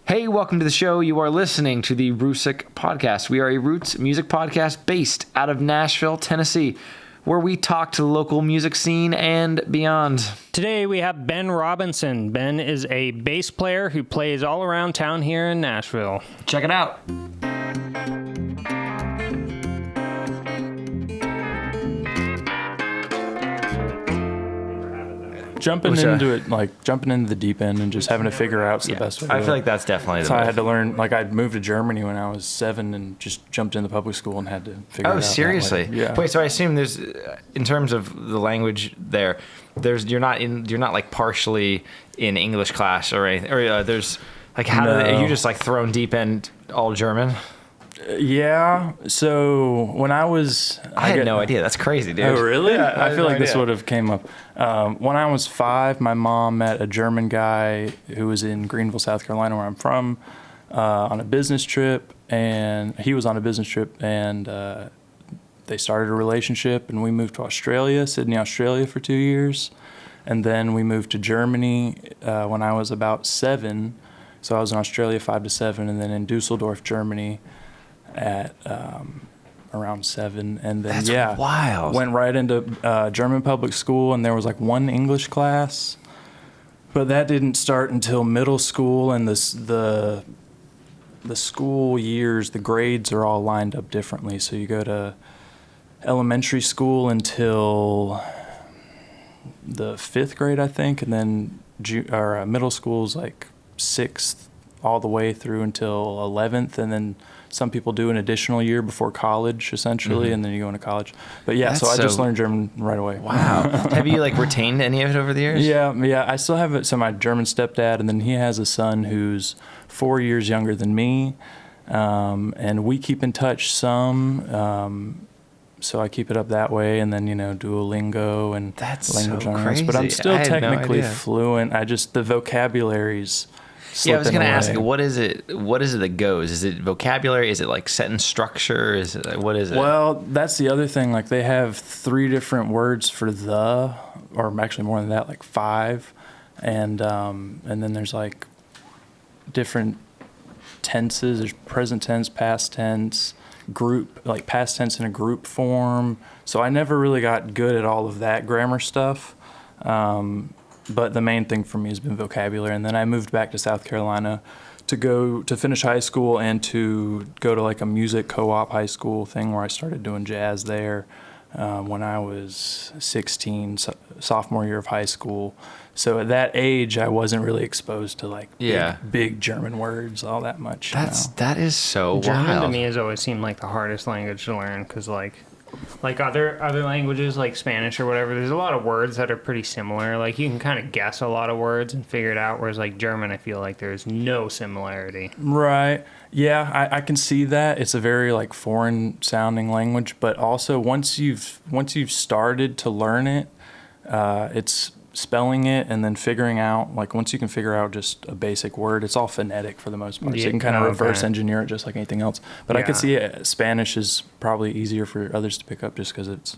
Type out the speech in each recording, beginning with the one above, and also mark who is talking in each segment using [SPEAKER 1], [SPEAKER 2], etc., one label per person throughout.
[SPEAKER 1] Hey, welcome to the show. You are listening to the Roosic podcast. We are a roots music podcast based out of Nashville, Tennessee, where we talk to the local music scene and beyond.
[SPEAKER 2] Today we have Ben Robinson. Ben is a bass player who plays all around town here in Nashville.
[SPEAKER 1] Check it out.
[SPEAKER 3] Jumping into the deep end and just having to figure out the best way to do it.
[SPEAKER 1] I feel like that's definitely the
[SPEAKER 3] So I
[SPEAKER 1] best.
[SPEAKER 3] had to learn, I'd moved to Germany when I was 7 and just jumped into public school and had to figure it out.
[SPEAKER 1] Oh, seriously?
[SPEAKER 3] That way. Yeah.
[SPEAKER 1] Wait, so I assume there's, in terms of the language there, you're not like partially in English class or anything, or there's like are you just like thrown deep end all German?
[SPEAKER 3] Yeah. So when I
[SPEAKER 1] had no idea. That's crazy, dude.
[SPEAKER 3] Oh, really?
[SPEAKER 1] Yeah,
[SPEAKER 3] I feel like this
[SPEAKER 1] idea.
[SPEAKER 3] would have came up. When I was 5, my mom met a German guy who was in Greenville, South Carolina, where I'm from, on a business trip, and he was on a business trip, and they started a relationship, and we moved to Australia, Sydney, Australia, for 2 years, and then we moved to Germany when I was about 7. So I was in Australia 5 to 7, and then in Dusseldorf, Germany, at around 7, and then
[SPEAKER 1] That's wild.
[SPEAKER 3] went right into German public school, and there was like one English class, but that didn't start until middle school, and the school years, the grades are all lined up differently. So you go to elementary school until the 5th grade, I think, and then middle school is like 6th all the way through until 11th, and then some people do an additional year before college, essentially, and then you go into college. But yeah, so I just learned German right away.
[SPEAKER 1] Wow. Have you like retained any of it over the years?
[SPEAKER 3] Yeah, I still have it. So my German stepdad, and then he has a son who's 4 years younger than me, and we keep in touch some. So I keep it up that way, and then Duolingo and
[SPEAKER 1] That's
[SPEAKER 3] language
[SPEAKER 1] so
[SPEAKER 3] learners. But I'm
[SPEAKER 1] crazy.
[SPEAKER 3] still
[SPEAKER 1] I had no
[SPEAKER 3] technically
[SPEAKER 1] idea.
[SPEAKER 3] fluent. The vocabulary's
[SPEAKER 1] Yeah, I was going to ask,
[SPEAKER 3] away.
[SPEAKER 1] what is it that goes? Is it vocabulary? Is it like sentence structure? Is it what is it?
[SPEAKER 3] Well, that's the other thing. Like they have 3 different words for the, or actually more than that, like 5, and then there's like different tenses. There's present tense, past tense, group, like past tense in a group form. So I never really got good at all of that grammar stuff. But the main thing for me has been vocabulary. And then I moved back to South Carolina to finish high school and to go to like a music co-op high school thing where I started doing jazz there when I was 16, sophomore year of high school. So at that age, I wasn't really exposed to like big German words all that much.
[SPEAKER 1] That is so
[SPEAKER 2] German
[SPEAKER 1] wild.
[SPEAKER 2] to me has always seemed like the hardest language to learn because like other languages like Spanish or whatever, there's a lot of words that are pretty similar. Like you can kind of guess a lot of words and figure it out, whereas like German, I feel like there's no similarity.
[SPEAKER 3] Right. Yeah, I can see that. It's a very like foreign sounding language, but also once you've started to learn it, it's spelling it and then figuring out, like once you can figure out just a basic word, it's all phonetic for the most part. So you can kind of reverse engineer it just like anything else. But I could see Spanish is probably easier for others to pick up just because it's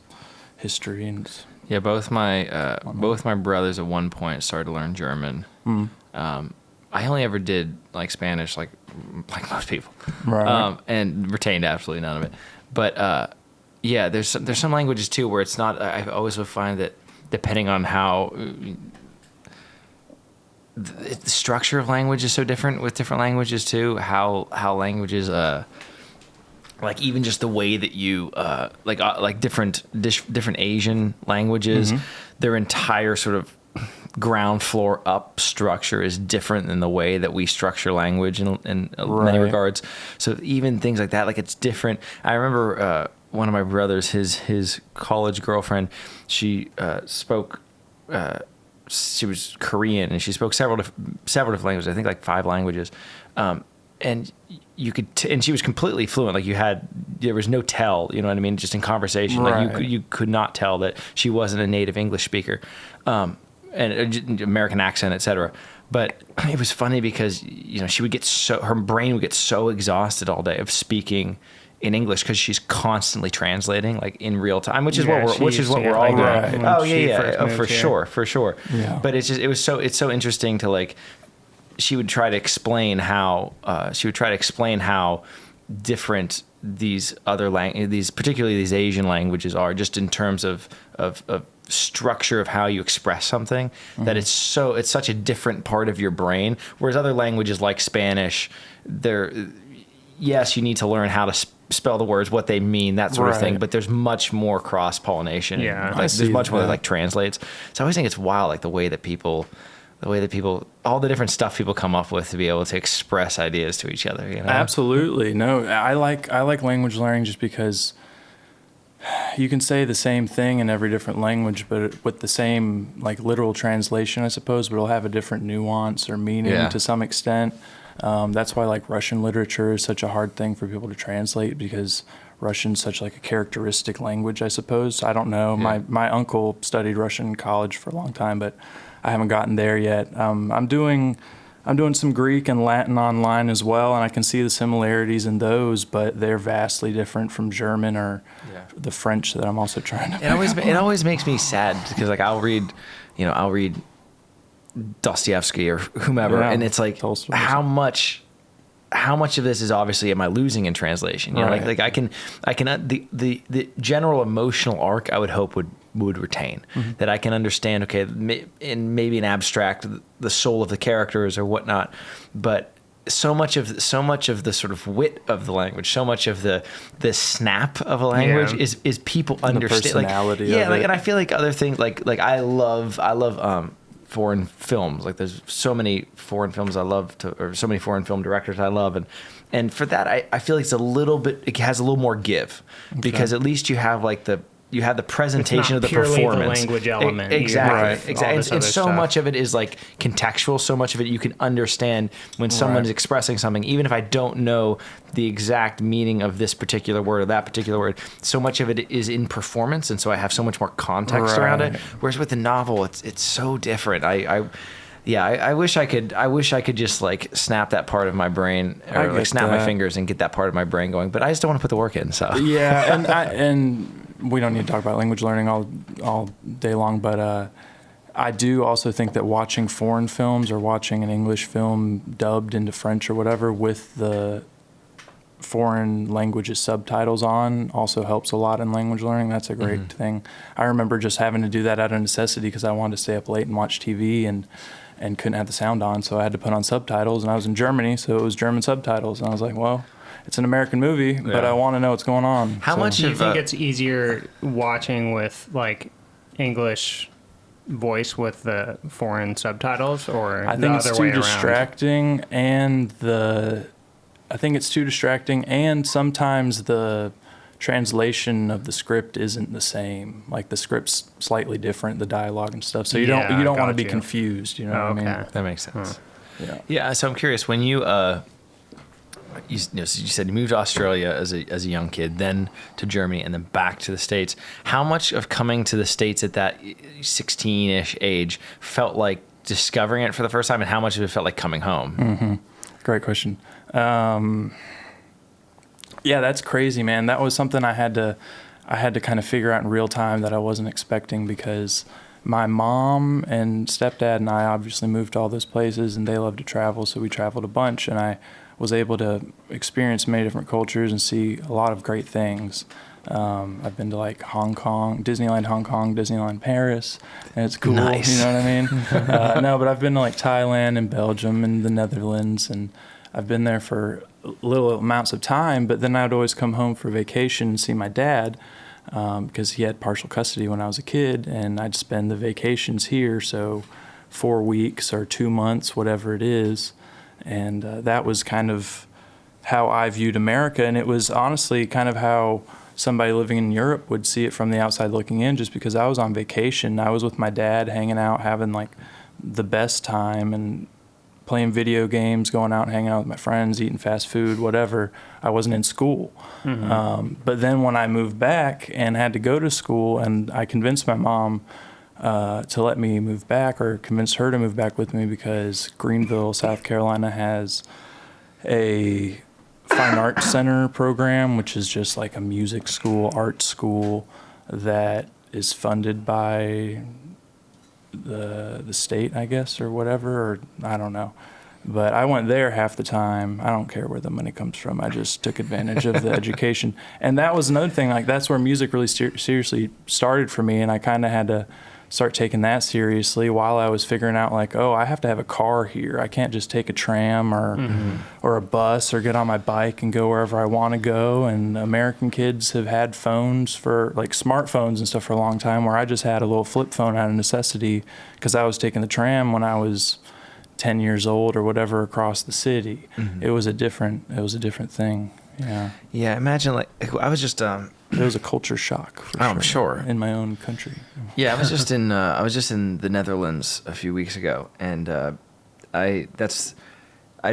[SPEAKER 3] history and it's
[SPEAKER 1] both my brothers at one point started to learn German. I only ever did like Spanish, like most people,
[SPEAKER 3] right.
[SPEAKER 1] And retained absolutely none of it. But there's some languages too where it's not. I always would find that depending on how the structure of language is so different with different languages too. How languages like even just the way that you like different Asian languages, their entire sort of ground floor up structure is different than the way that we structure language in many regards. So even things like that, like it's different. I remember one of my brothers, his college girlfriend, she spoke. She was Korean and she spoke several different languages. I think like 5 languages, and you could and she was completely fluent. Like there was no tell. You know what I mean? Just in conversation,
[SPEAKER 3] right.
[SPEAKER 1] like you could not tell that she wasn't a native English speaker. And American accent, etc. But it was funny because she would get her brain would get so exhausted all day of speaking in English because she's constantly translating like in real time, which is what we're all doing.
[SPEAKER 3] Right.
[SPEAKER 1] Oh yeah, for sure.
[SPEAKER 3] Yeah.
[SPEAKER 1] But it's so interesting to like she would try to explain how different these particularly these Asian languages are, just in terms of structure of how you express something, that it's such a different part of your brain. Whereas other languages like Spanish, yes, you need to learn how to spell the words, what they mean, that sort of thing, but there's much more cross pollination.
[SPEAKER 2] Yeah,
[SPEAKER 1] there's much more that like translates. So I always think it's wild, like the way that people, all the different stuff people come up with to be able to express ideas to each other. You know?
[SPEAKER 3] Absolutely. No, I like language learning just because you can say the same thing in every different language, but with the same like literal translation, I suppose, but it'll have a different nuance or meaning to some extent. That's why like Russian literature is such a hard thing for people to translate, because Russian's such like a characteristic language, I suppose. I don't know. Yeah. My uncle studied Russian in college for a long time, but I haven't gotten there yet. I'm doing some Greek and Latin online as well, and I can see the similarities in those, but they're vastly different from German or the French that I'm also trying to.
[SPEAKER 1] It always makes me sad, because like I'll read Dostoevsky or whomever, and it's like how much of this is obviously am I losing in translation? You know, like I can the general emotional arc I would hope would retain, that I can understand. Okay, in maybe an abstract, the soul of the characters or whatnot, but so much of the sort of wit of the language, so much of the snap of a language is people understand,
[SPEAKER 3] the personality
[SPEAKER 1] like
[SPEAKER 3] of it.
[SPEAKER 1] And I feel like other things like I love foreign films. Like there's so many foreign films I love or so many foreign film directors I love, and for that I feel like it has a little more give, because at least you have like the presentation of the performance.
[SPEAKER 2] The language element.
[SPEAKER 1] Exactly. And so much of it is like contextual. So much of it you can understand when someone is expressing something, even if I don't know the exact meaning of this particular word or that particular word. So much of it is in performance, and so I have so much more context around it. Whereas with the novel, it's so different. I wish I could just like snap that part of my brain, or like snap my fingers and get that part of my brain going. But I just don't want to put the work in. So
[SPEAKER 3] and we don't need to talk about language learning all day long, but I do also think that watching foreign films or watching an English film dubbed into French or whatever with the foreign languages subtitles on also helps a lot in language learning. That's a great thing. I remember just having to do that out of necessity, because I wanted to stay up late and watch TV and couldn't have the sound on, so I had to put on subtitles, and I was in Germany, so it was German subtitles, and I was like, well, it's an American movie, but I want to know what's going on.
[SPEAKER 1] How much
[SPEAKER 2] do you think it's easier watching with like English voice with the foreign subtitles, or
[SPEAKER 3] I think it's too distracting, and sometimes the translation of the script isn't the same. Like the script's slightly different, the dialogue and stuff. So you don't want to be confused. You know what I mean?
[SPEAKER 1] That makes sense.
[SPEAKER 3] Yeah.
[SPEAKER 1] So I'm curious, when you you said you moved to Australia as a young kid, then to Germany, and then back to the States. How much of coming to the States at that 16-ish age felt like discovering it for the first time, and how much of it felt like coming home?
[SPEAKER 3] Great question. Yeah, that's crazy, man. That was something I had to kind of figure out in real time that I wasn't expecting, because my mom and stepdad and I obviously moved to all those places, and they love to travel, so we traveled a bunch, and I was able to experience many different cultures and see a lot of great things. I've been to like Hong Kong, Disneyland Paris, and it's cool.
[SPEAKER 1] Nice.
[SPEAKER 3] You know what I mean? No, but I've been to like Thailand and Belgium and the Netherlands, and I've been there for little amounts of time, but then I'd always come home for vacation and see my dad, because he had partial custody when I was a kid, and I'd spend the vacations here, so 4 weeks or 2 months, whatever it is. And that was kind of how I viewed America, and it was honestly kind of how somebody living in Europe would see it from the outside looking in, just because I was on vacation. I was with my dad, hanging out, having like the best time, and playing video games, going out and hanging out with my friends, eating fast food, whatever. I wasn't in school. But then when I moved back and had to go to school, and I convinced my mom to let me move back, or convince her to move back with me, because Greenville, South Carolina has a fine arts center program, which is just like a music school, art school that is funded by the state, I guess, or whatever, or I don't know. But I went there half the time. I don't care where the money comes from. I just took advantage of the education. And that was another thing. Like, that's where music really seriously started for me. And I kind of had to start taking that seriously while I was figuring out, like, oh, I have to have a car here. I can't just take a tram or a bus or get on my bike and go wherever I want to go. And American kids have had phones for, like, smartphones and stuff for a long time, where I just had a little flip phone out of necessity because I was taking the tram when I was 10 years old or whatever across the city. It was a different thing. Yeah.
[SPEAKER 1] Yeah. Imagine, like, I was just,
[SPEAKER 3] It was a culture shock for
[SPEAKER 1] I'm sure.
[SPEAKER 3] in my own country.
[SPEAKER 1] yeah, I was just in the Netherlands a few weeks ago, and I'd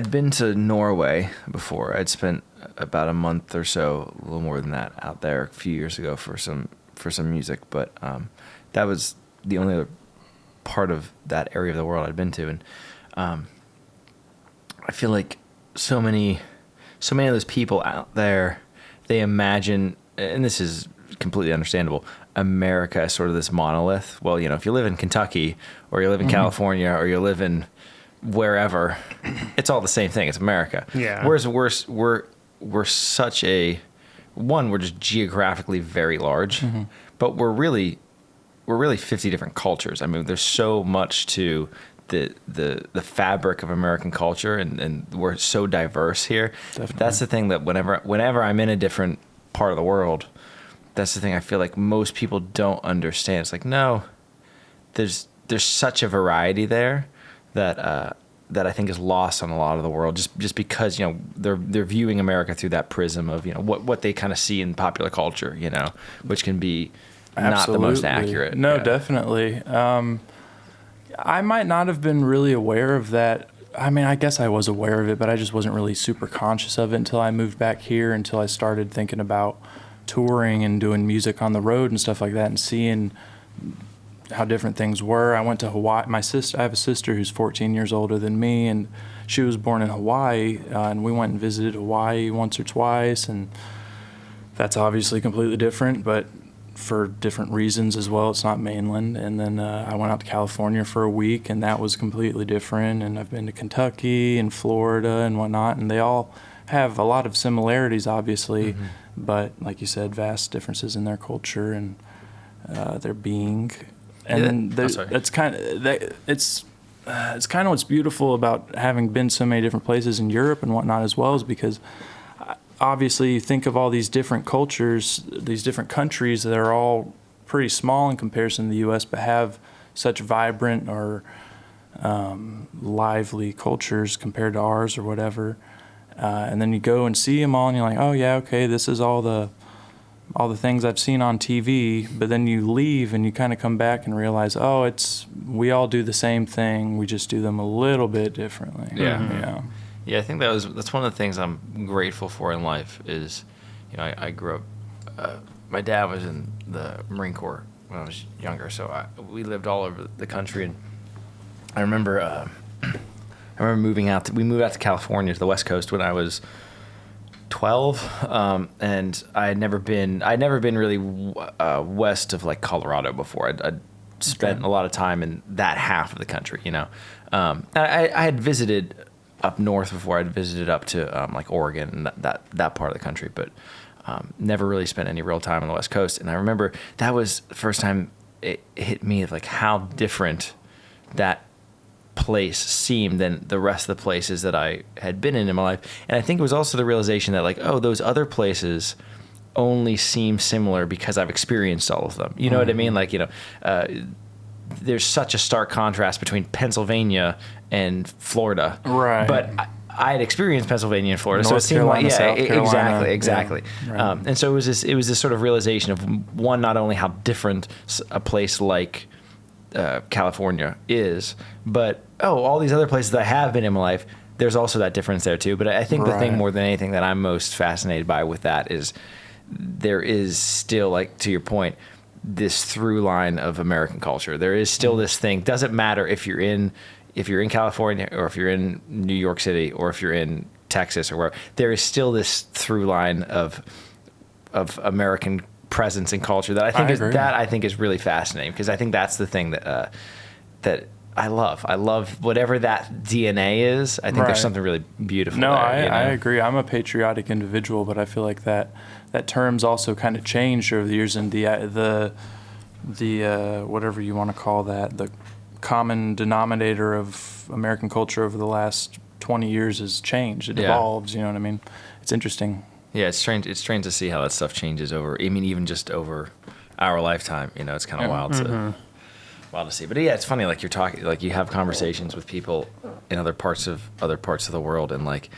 [SPEAKER 1] been to Norway before. I'd spent about a month or so, a little more than that, out there a few years ago for some music, but that was the only other part of that area of the world I'd been to. And I feel like so many of those people out there, they imagine, and this is completely understandable, America as sort of this monolith. Well, you know, if you live in Kentucky or you live in California or you live in wherever, it's all the same thing. It's America.
[SPEAKER 2] Yeah.
[SPEAKER 1] Whereas we're such we're just geographically very large, but we're really 50 different cultures. I mean, there's so much to the fabric of American culture, and we're so diverse here.
[SPEAKER 3] Definitely.
[SPEAKER 1] That's the thing that whenever I'm in a different part of the world, that's the thing I feel like most people don't understand. It's like, no, there's such a variety there that I think is lost on a lot of the world, just because, you know, they're viewing America through that prism of, you know, what they kind of see in popular culture, you know, which can be not the most accurate.
[SPEAKER 3] No,
[SPEAKER 1] Yeah.
[SPEAKER 3] definitely. I might not have been really aware of that. I mean, I guess I was aware of it, but I just wasn't really super conscious of it until I moved back here, until I started thinking about touring and doing music on the road and stuff like that, and seeing how different things were. I went to Hawaii. I have a sister who's 14 years older than me, and she was born in Hawaii, and we went and visited Hawaii once or twice, and that's obviously completely different, but for different reasons as well. It's not mainland. And then I went out to California for a week, and that was completely different. And I've been to Kentucky and Florida and whatnot, and they all have a lot of similarities, obviously, but like you said, vast differences in their culture and their being. And that's kind of it's kind of what's beautiful about having been so many different places in Europe and whatnot as well, is because obviously you think of all these different cultures, these different countries that are all pretty small in comparison to the U.S., but have such vibrant or lively cultures compared to ours or whatever. And then you go and see them all, and you're like, oh yeah, okay, this is all the things I've seen on TV. But then you leave and you kind of come back and realize, oh, we all do the same thing. We just do them a little bit differently.
[SPEAKER 1] Yeah.
[SPEAKER 3] Yeah.
[SPEAKER 1] Yeah, I think that's one of the things I'm grateful for in life is, you know, I grew up, my dad was in the Marine Corps when I was younger, so we lived all over the country, and I remember moving out. We moved out to California, to the West Coast, when I was 12, and I'd never been really west of, like, Colorado before. I'd spent a lot of time in that half of the country, you know. I had visited up north before. I'd visited up to like Oregon and that part of the country, but never really spent any real time on the West Coast. And I remember that was the first time it hit me of, like, how different that place seemed than the rest of the places that I had been in my life. And I think it was also the realization that, like, oh, those other places only seem similar because I've experienced all of them. You know what I mean? Like, you know, there's such a stark contrast between Pennsylvania and Florida. Right. But I had experienced Pennsylvania and Florida, so it seemed like,
[SPEAKER 3] South Carolina.
[SPEAKER 1] Exactly.
[SPEAKER 3] Yeah. Right.
[SPEAKER 1] And so it was this sort of realization of, one, not only how different a place like California is, but all these other places that I have been in my life, there's also that difference there too. But I think the thing more than anything that I'm most fascinated by with that is there is still, like, to your point, this through line of American culture. There is still this thing. Doesn't matter if you're in California or if you're in New York City or if you're in Texas or wherever. There is still this through line of American presence and culture that I think is really fascinating, because I think that's the thing that I love whatever that DNA is. I think
[SPEAKER 3] Right.
[SPEAKER 1] there's something really beautiful.
[SPEAKER 3] No,
[SPEAKER 1] there, you know?
[SPEAKER 3] I agree. I'm a patriotic individual, but I feel like that term's also kind of changed over the years, and the whatever you want to call that, the common denominator of American culture over the last 20 years has changed. It evolves. You know what I mean? It's interesting.
[SPEAKER 1] Yeah, it's strange. It's strange to see how that stuff changes over. I mean, even just over our lifetime. You know, it's kind of wild to see. But yeah, it's funny. Like you're talking, like you have conversations with people in other parts of the world, and like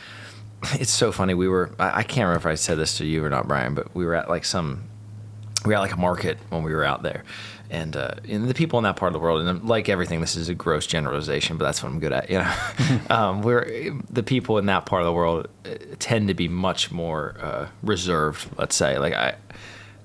[SPEAKER 1] it's so funny. I can't remember if I said this to you or not, Brian, but we were at like a market when we were out there, and the people in that part of the world, and like everything, this is a gross generalization, but that's what I'm good at. You know, the people in that part of the world tend to be much more reserved. Let's say, like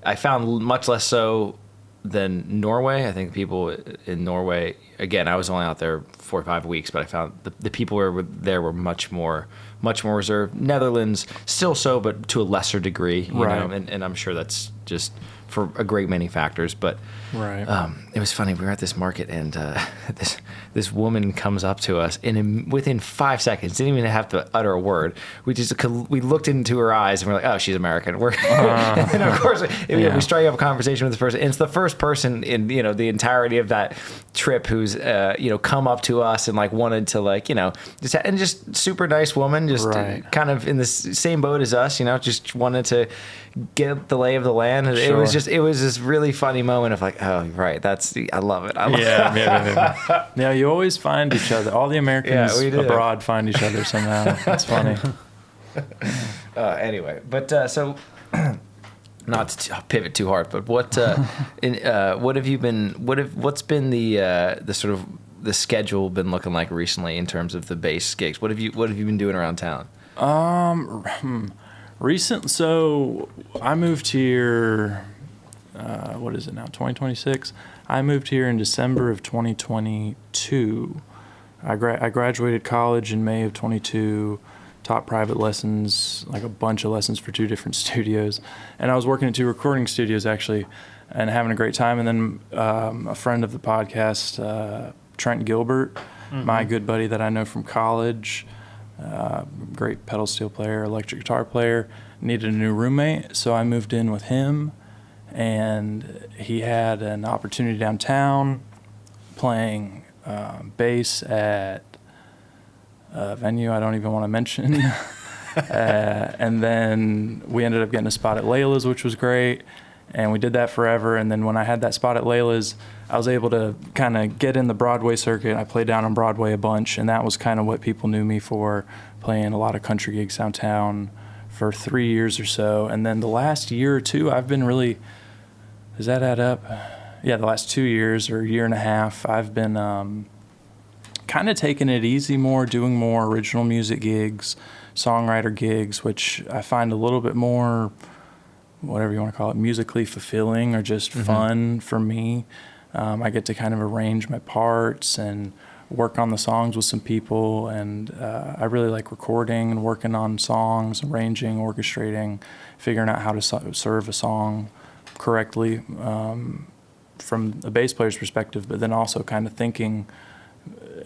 [SPEAKER 1] I found much less so than Norway. I think people in Norway, again, I was only out there 4 or 5 weeks, but I found the people were much more reserved. Netherlands still so, but to a lesser degree, you know, and I'm sure that's just for a great many factors. But it was funny. We were at this market, and this woman comes up to us, and within 5 seconds, didn't even have to utter a word. We looked into her eyes, and we're like, "Oh, she's American." And of course, we strike up a conversation with this person. And it's the first person in the entirety of that trip who's come up to us and like wanted to just super nice woman, just kind of in the same boat as us, just wanted to get the lay of the land. And it was this really funny moment of like, oh, right, I love it.
[SPEAKER 3] Yeah, you always find each other. All the Americans abroad find each other somehow. That's funny.
[SPEAKER 1] Anyway, but so not to pivot too hard, but what have you been? What's been the sort of the schedule been looking like recently in terms of the bass gigs? What have you been doing around town?
[SPEAKER 3] So I moved here. What is it now? 2026. I moved here in December of 2022. I graduated college in May of 22. Taught private lessons, like a bunch of lessons for 2 different studios, and I was working at 2 recording studios actually, and having a great time. And then a friend of the podcast, Trent Gilbert, my good buddy that I know from college, great pedal steel player, electric guitar player, needed a new roommate, so I moved in with him, and he had an opportunity downtown playing bass at a venue I don't even want to mention. And then we ended up getting a spot at Layla's, which was great, and we did that forever. And then when I had that spot at Layla's, I was able to kind of get in the Broadway circuit. I played down on Broadway a bunch, and that was kind of what people knew me for, playing a lot of country gigs downtown for 3 years or so. And then the last year or two, I've been really, does that add up? Yeah, the last 2 years or year and a half, I've been kind of taking it easy more, doing more original music gigs, songwriter gigs, which I find a little bit more, whatever you want to call it, musically fulfilling or just fun for me. I get to kind of arrange my parts and work on the songs with some people, and I really like recording and working on songs, arranging, orchestrating, figuring out how to serve a song correctly from a bass player's perspective, but then also kind of thinking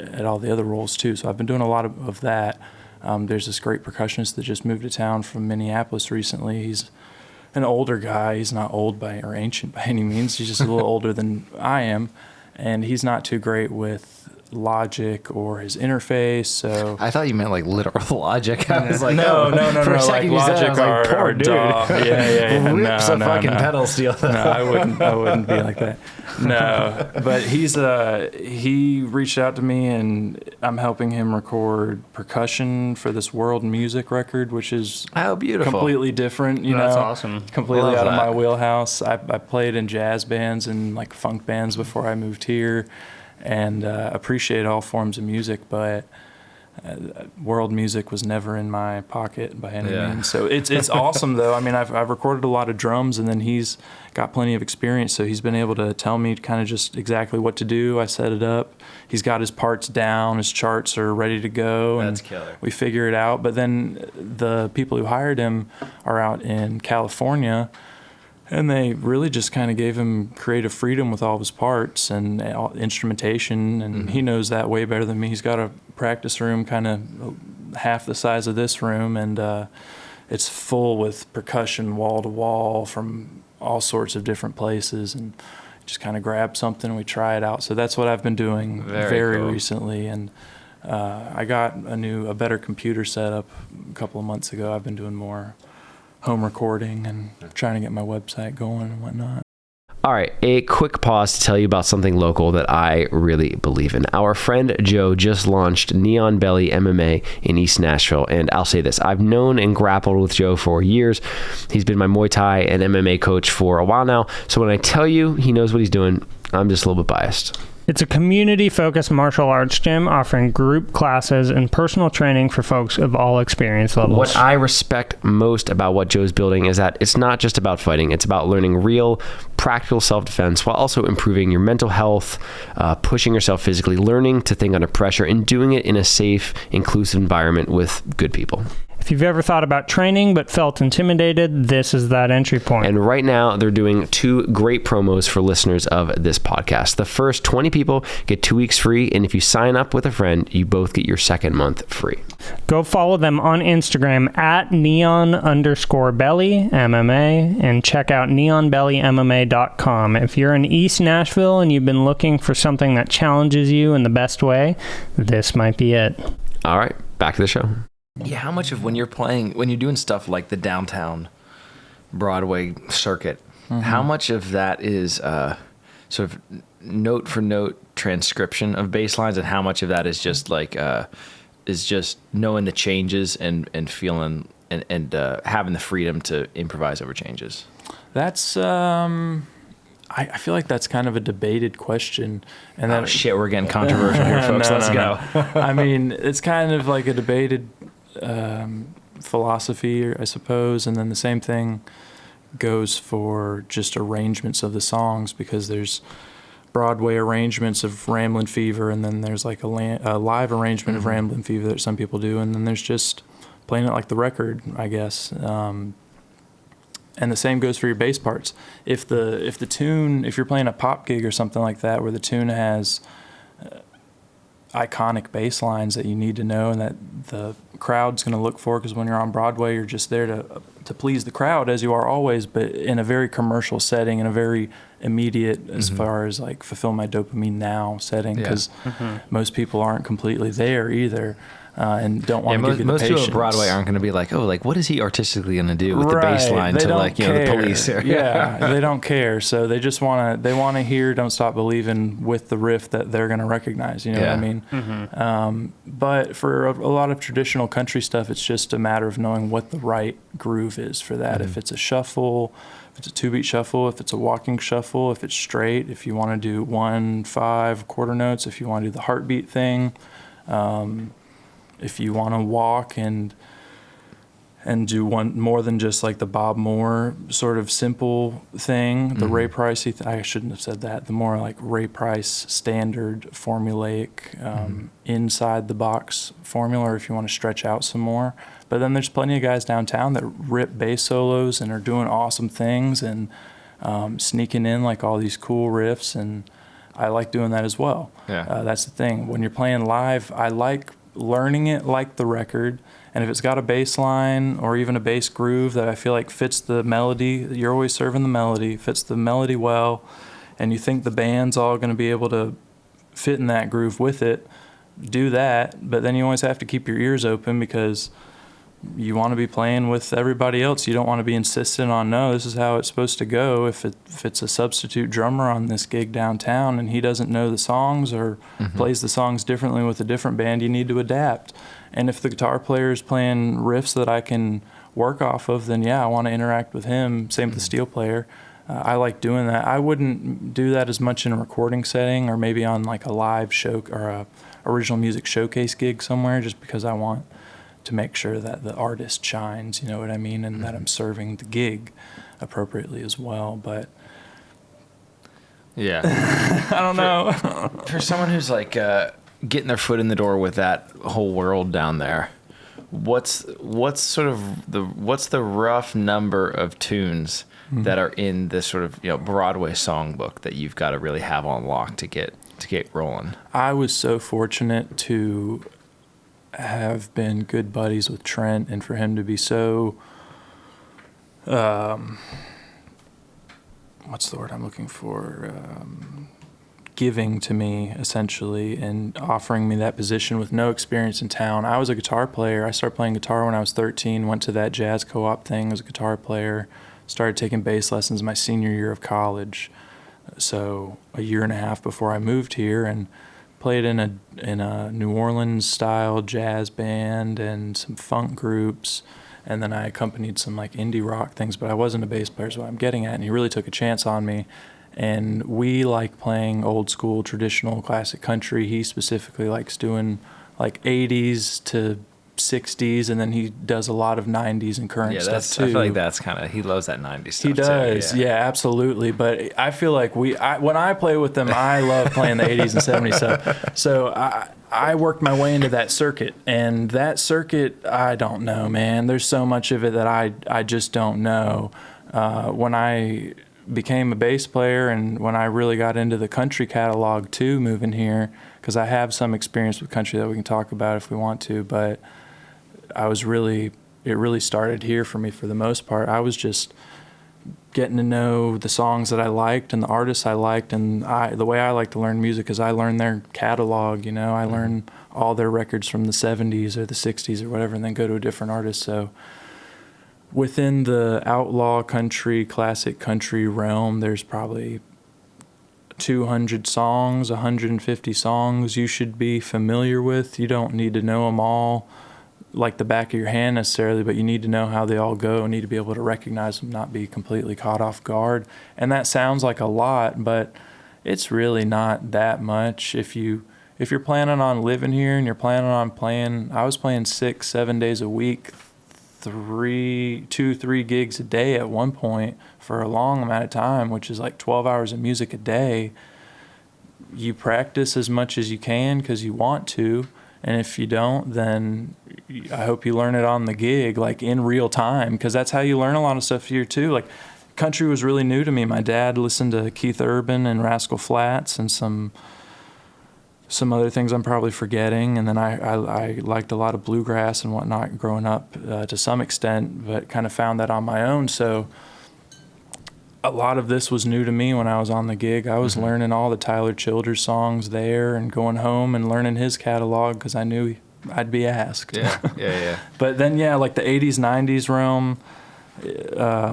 [SPEAKER 3] at all the other roles too. So I've been doing a lot of that. There's this great percussionist that just moved to town from Minneapolis recently. He's an older guy. He's not old or ancient by any means. He's just a little older than I am, and he's not too great with Logic or his interface. So
[SPEAKER 1] I thought you meant like literal Logic. I was like,
[SPEAKER 3] no.
[SPEAKER 1] For a second
[SPEAKER 3] like Logic
[SPEAKER 1] like, poor
[SPEAKER 3] our
[SPEAKER 1] dude.
[SPEAKER 3] Yeah.
[SPEAKER 1] Rips a fucking pedal steel.
[SPEAKER 3] No, I wouldn't be like that. No, but he reached out to me, and I'm helping him record percussion for this world music record, which is
[SPEAKER 1] beautiful,
[SPEAKER 3] completely different.
[SPEAKER 2] That's awesome.
[SPEAKER 3] Completely
[SPEAKER 1] Love
[SPEAKER 3] out of
[SPEAKER 1] that.
[SPEAKER 3] my wheelhouse. I played in jazz bands and like funk bands before I moved here, and appreciate all forms of music, but world music was never in my pocket by any means. So it's awesome though. I mean, I've recorded a lot of drums, and then he's got plenty of experience, so he's been able to tell me kind of just exactly what to do. I set it up. He's got his parts down. His charts are ready to go.
[SPEAKER 1] That's
[SPEAKER 3] and
[SPEAKER 1] killer.
[SPEAKER 3] We figure it out. But then the people who hired him are out in California, And they really just kind of gave him creative freedom with all of his parts and instrumentation, and he knows that way better than me. He's got a practice room kind of half the size of this room, and it's full with percussion wall to wall from all sorts of different places, and just kind of grab something and we try it out. So that's what I've been doing very cool. Recently, and I got a better computer setup a couple of months ago. I've been doing more home recording and trying to get my website going and whatnot.
[SPEAKER 4] All right, a quick pause to tell you about something local that I really believe in. Our friend Joe just launched Neon Belly MMA in East Nashville, and I'll say this, I've known and grappled with Joe for years. He's been my Muay Thai and MMA coach for a while now, so when I tell you he knows what he's doing, I'm just a little bit biased.
[SPEAKER 2] It's a community-focused martial arts gym offering group classes and personal training for folks of all experience levels.
[SPEAKER 4] What I respect most about what Joe's building is that it's not just about fighting. It's about learning real, practical self-defense while also improving your mental health, pushing yourself physically, learning to think under pressure, and doing it in a safe, inclusive environment with good people.
[SPEAKER 2] If you've ever thought about training but felt intimidated, this is that entry point.
[SPEAKER 4] And right now, they're doing 2 great promos for listeners of this podcast. The first 20 people get 2 weeks free, and if you sign up with a friend, you both get your second month free.
[SPEAKER 2] Go follow them on Instagram at neon_belly MMA and check out neonbellymma.com. If you're in East Nashville and you've been looking for something that challenges you in the best way, this might be it.
[SPEAKER 4] All right, back to the show.
[SPEAKER 1] Yeah, how much of when you're doing stuff like the downtown Broadway circuit, how much of that is sort of note for note transcription of bass lines, and how much of that is just like is just knowing the changes and feeling and having the freedom to improvise over changes?
[SPEAKER 3] That's I feel like that's kind of a debated question. And
[SPEAKER 1] oh shit, we're getting controversial here, folks. Let's go.
[SPEAKER 3] I mean, it's kind of like a debated philosophy, I suppose, and then the same thing goes for just arrangements of the songs, because there's Broadway arrangements of Ramblin' Fever, and then there's like a live arrangement of Ramblin' Fever that some people do, and then there's just playing it like the record, I guess. And the same goes for your bass parts. If you're playing a pop gig or something like that, where the tune has iconic bass lines that you need to know and that the crowd's going to look for, because when you're on Broadway, you're just there to please the crowd, as you are always, but in a very commercial setting, in a very immediate, as far as like fulfill my dopamine now setting, because most people aren't completely there either. And don't want to give you the
[SPEAKER 1] most
[SPEAKER 3] patience.
[SPEAKER 1] people at Broadway aren't going to be like, oh, like what is he artistically going to do with the bass line to like, you know, the Police here?
[SPEAKER 3] Yeah, they don't care. So they just want to hear "Don't Stop Believing" with the riff that they're going to recognize. You know what I mean? But for a lot of traditional country stuff, it's just a matter of knowing what the right groove is for that. If it's a shuffle, if it's a 2-beat shuffle, if it's a walking shuffle, if it's straight, if you want to do 1/5 quarter notes, if you want to do the heartbeat thing. If you want to walk and do one more than just like the Bob Moore sort of simple thing, the Ray Price, I shouldn't have said that, the more like Ray Price standard formulaic inside the box formula, or if you want to stretch out some more. But then there's plenty of guys downtown that rip bass solos and are doing awesome things and sneaking in like all these cool riffs, and I like doing that as well. That's the thing. When you're playing live, I like learning it like the record, and if it's got a bass line or even a bass groove that I feel like fits the melody, you're always serving the melody, fits the melody well, and you think the band's all going to be able to fit in that groove with it, do that. But then you always have to keep your ears open, because you want to be playing with everybody else. You don't want to be insistent on, no, this is how it's supposed to go. If it's a substitute drummer on this gig downtown and he doesn't know the songs or plays the songs differently with a different band, you need to adapt. And if the guitar player is playing riffs that I can work off of, then yeah, I want to interact with him. Same with the steel player. I like doing that. I wouldn't do that as much in a recording setting, or maybe on like a live show or a original music showcase gig somewhere, just because I want to make sure that the artist shines, you know what I mean, and that I'm serving the gig appropriately as well. But
[SPEAKER 1] yeah,
[SPEAKER 3] I don't know.
[SPEAKER 1] For someone who's like getting their foot in the door with that whole world down there, what's the rough number of tunes that are in this sort of Broadway songbook that you've got to really have on lock to get rolling?
[SPEAKER 3] I was so fortunate to have been good buddies with Trent, and for him to be so what's the word I'm looking for? Giving to me, essentially, and offering me that position with no experience in town. I was a guitar player. I started playing guitar when I was 13, went to that jazz co-op thing as a guitar player, started taking bass lessons my senior year of college. So a year and a half before I moved here, and played in a New Orleans style jazz band and some funk groups. And then I accompanied some like indie rock things, but I wasn't a bass player, so I'm getting at, and he really took a chance on me. And we like playing old school, traditional, classic country. He specifically likes doing like 80s to 60s, and then he does a lot of 90s and current stuff too.
[SPEAKER 1] I feel like that's kind of, he loves that 90s stuff.
[SPEAKER 3] He does,
[SPEAKER 1] too.
[SPEAKER 3] yeah, absolutely. But I feel like when I play with them, I love playing the 80s and 70s stuff. So I worked my way into that circuit, and that circuit, I don't know, man. There's so much of it that I just don't know. When I became a bass player, and when I really got into the country catalog too, moving here, because I have some experience with country that we can talk about if we want to, but it really started here for me for the most part. I was just getting to know the songs that I liked and the artists I liked, and the way I like to learn music is I learn their catalog, I learn all their records from the 70s or the 60s or whatever, and then go to a different artist. So within the outlaw country, classic country realm, there's probably 200 songs, 150 songs you should be familiar with. You don't need to know them all like the back of your hand necessarily, but you need to know how they all go, and need to be able to recognize them, not be completely caught off guard. And that sounds like a lot, but it's really not that much. If you're planning on living here and you're planning on playing, I was playing 6-7 days a week, 3 gigs a day at one point for a long amount of time, which is like 12 hours of music a day. You practice as much as you can because you want to, and if you don't, then I hope you learn it on the gig, like in real time, because that's how you learn a lot of stuff here too. Like country was really new to me. My dad listened to Keith Urban and Rascal Flatts and some other things I'm probably forgetting, and then I liked a lot of bluegrass and whatnot growing up to some extent, but kind of found that on my own. So a lot of this was new to me when I was on the gig. I was learning all the Tyler Childers songs there, and going home and learning his catalog because I knew I'd be asked.
[SPEAKER 1] Yeah.
[SPEAKER 3] But then, like the 80s, 90s realm,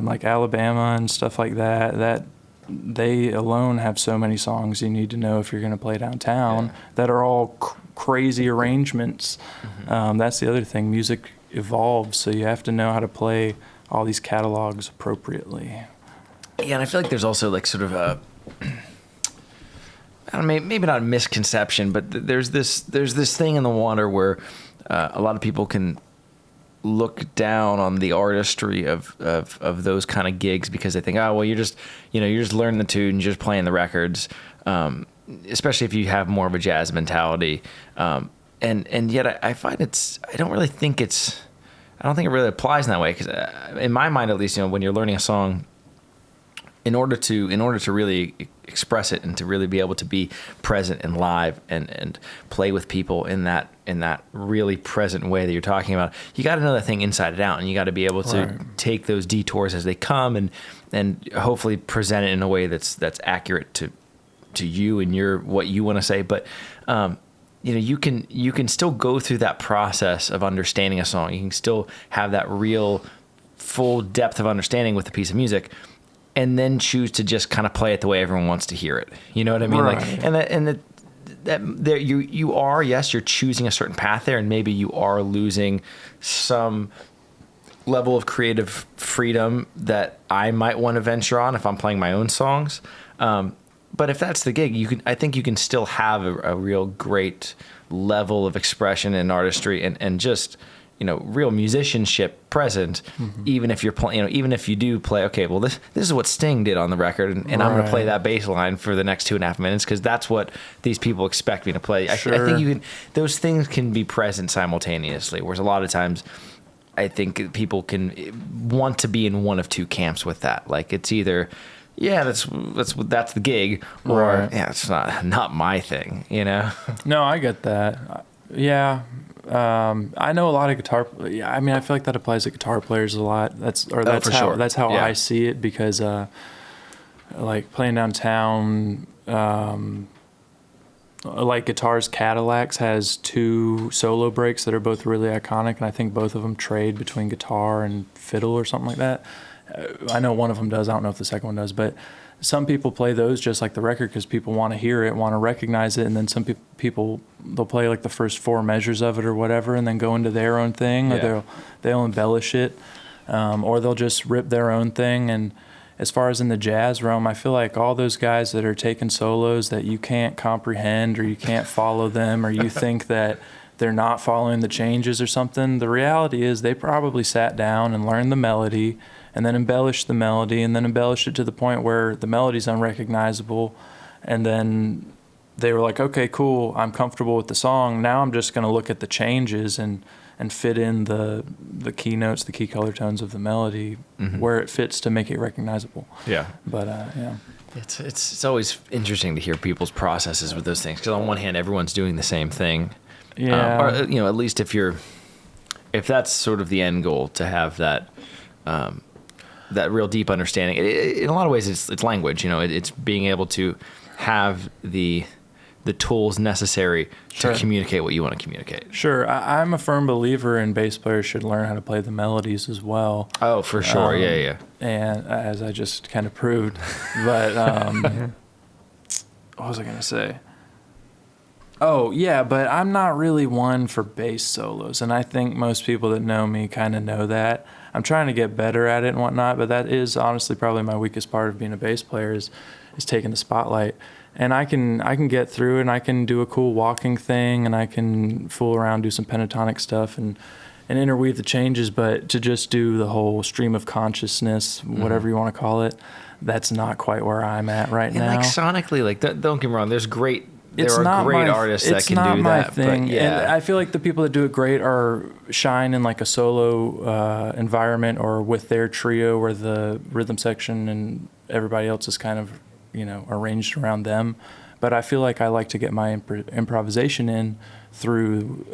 [SPEAKER 3] like Alabama and stuff like that they alone have so many songs you need to know if you're going to play downtown that are all crazy arrangements. That's the other thing. Music evolves, so you have to know how to play all these catalogs appropriately.
[SPEAKER 1] Yeah, and I feel like there's also like sort of a, I don't know, maybe not a misconception, but there's this thing in the water where a lot of people can look down on the artistry of those kind of gigs because they think, oh, well, you're just learning the tune, you're just playing the records, especially if you have more of a jazz mentality. And yet I find I don't think it really applies in that way, because in my mind, at least, when you're learning a song, in order to really express it and to really be able to be present and live and play with people in that really present way that you're talking about, you got to know that thing inside and out, and you got to be able to take those detours as they come and hopefully present it in a way that's accurate to you and what you want to say. But you can still go through that process of understanding a song. You can still have that real full depth of understanding with a piece of music, and then choose to just kind of play it the way everyone wants to hear it. You know what I mean?
[SPEAKER 3] Right.
[SPEAKER 1] Like, you are, yes, you're choosing a certain path there, and maybe you are losing some level of creative freedom that I might want to venture on if I'm playing my own songs. But if that's the gig, I think you can still have a real great level of expression and artistry and just, real musicianship present, even if you're playing, even if you do play, okay, well, this is what Sting did on the record, and I'm going to play that bass line for the next 2.5 minutes because that's what these people expect me to play. I think those things can be present simultaneously, whereas a lot of times I think people can want to be in one of two camps with that. Like it's either, yeah, that's the gig, or
[SPEAKER 3] Right.
[SPEAKER 1] yeah, it's not my thing, you know?
[SPEAKER 3] No, I get that. Yeah. I know a lot of guitar. Yeah, I mean, I feel like that applies to guitar players a lot. That's
[SPEAKER 1] for
[SPEAKER 3] how
[SPEAKER 1] sure.
[SPEAKER 3] that's how
[SPEAKER 1] Yeah.
[SPEAKER 3] I see it, because like playing downtown, like Guitars Cadillacs has 2 solo breaks that are both really iconic, and I think both of them trade between guitar and fiddle or something like that. I know one of them does. I don't know if the second one does, but some people play those just like the record because people want to hear it, want to recognize it, and then some people they'll play like the first 4 measures of it or whatever, and then go into their own thing, or
[SPEAKER 1] Yeah.
[SPEAKER 3] they'll embellish it, or they'll just rip their own thing. And as far as in the jazz realm, I feel like all those guys that are taking solos that you can't comprehend, or you can't follow them, or you think that they're not following the changes or something, the reality is they probably sat down and learned the melody and then embellished the melody and then embellished it to the point where the melody's unrecognizable. And then they were like, okay, cool, I'm comfortable with the song. Now I'm just going to look at the changes and fit in the key notes, the key color tones of the melody where it fits to make it recognizable.
[SPEAKER 1] Yeah.
[SPEAKER 3] But yeah.
[SPEAKER 1] It's always interesting to hear people's processes with those things, because on one hand, everyone's doing the same thing.
[SPEAKER 3] Yeah.
[SPEAKER 1] Or, you know, at least if that's sort of the end goal, to have that, that real deep understanding. In a lot of ways, it's language. You know, it's being able to have the tools necessary
[SPEAKER 3] Sure.
[SPEAKER 1] to communicate what you want to communicate.
[SPEAKER 3] Sure. I'm a firm believer in bass players should learn how to play the melodies as well.
[SPEAKER 1] Oh, for sure. Yeah.
[SPEAKER 3] And as I just kind of proved. But what was I going to say? Oh, yeah, but I'm not really one for bass solos. And I think most people that know me kind of know that. I'm trying to get better at it and whatnot, but that is honestly probably my weakest part of being a bass player is taking the spotlight. And I can get through it, and I can do a cool walking thing, and I can fool around, do some pentatonic stuff and interweave the changes, but to just do the whole stream of consciousness, whatever you want to call it, that's not quite where I'm at right
[SPEAKER 1] And
[SPEAKER 3] now.
[SPEAKER 1] like sonically, like don't get me wrong, there
[SPEAKER 3] It's
[SPEAKER 1] are
[SPEAKER 3] not
[SPEAKER 1] great
[SPEAKER 3] my-
[SPEAKER 1] artists that
[SPEAKER 3] it's
[SPEAKER 1] can
[SPEAKER 3] not
[SPEAKER 1] do
[SPEAKER 3] my
[SPEAKER 1] that.
[SPEAKER 3] thing.
[SPEAKER 1] But yeah.
[SPEAKER 3] And I feel like the people that do it great shine in like a solo environment, or with their trio where the rhythm section and everybody else is kind of, you know, arranged around them. But I feel like I like to get my improvisation in through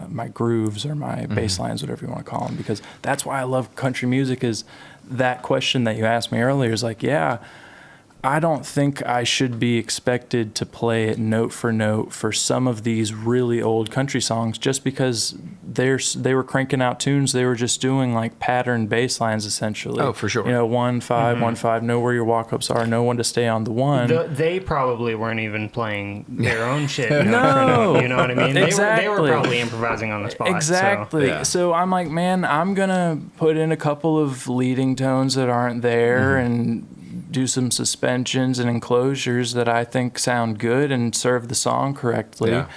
[SPEAKER 3] my grooves or my bass lines, whatever you want to call them, because that's why I love country music. Is that question that you asked me earlier is like, yeah, I don't think I should be expected to play it note for note for some of these really old country songs just because they were cranking out tunes. They were just doing like patterned bass lines essentially.
[SPEAKER 1] Oh, for sure.
[SPEAKER 3] You know, 1-5, 1-5, know where your walk-ups are, know when to stay on the one.
[SPEAKER 2] They probably weren't even playing their own shit. note
[SPEAKER 3] No.
[SPEAKER 2] for note, you know what I mean?
[SPEAKER 3] Exactly.
[SPEAKER 2] They were probably improvising on the spot.
[SPEAKER 3] Exactly.
[SPEAKER 1] Yeah.
[SPEAKER 3] So I'm like, man, I'm going to put in a couple of leading tones that aren't there and do some suspensions and enclosures that I think sound good and serve the song correctly.
[SPEAKER 1] Yeah.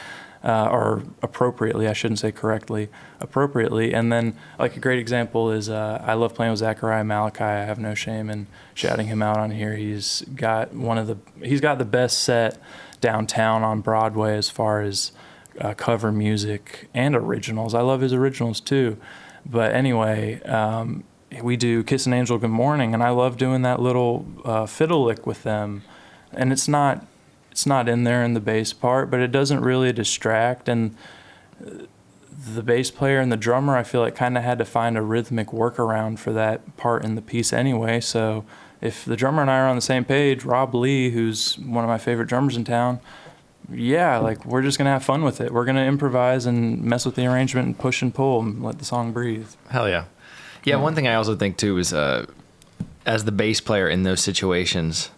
[SPEAKER 3] Or appropriately, I shouldn't say correctly, appropriately. And then, like, a great example is I love playing with Zachariah Malachi. I have no shame in shouting him out on here. He's got the best set downtown on Broadway as far as cover music and originals. I love his originals too. But anyway, we do Kiss an Angel Good Morning, and I love doing that little fiddle lick with them. And it's not in there in the bass part, but it doesn't really distract. And the bass player and the drummer, I feel like, kind of had to find a rhythmic workaround for that part in the piece anyway. So if the drummer and I are on the same page, Rob Lee, who's one of my favorite drummers in town, yeah, like, we're just going to have fun with it. We're going to improvise and mess with the arrangement and push and pull and let the song breathe.
[SPEAKER 1] Hell yeah. Yeah, one thing I also think too is as the bass player in those situations,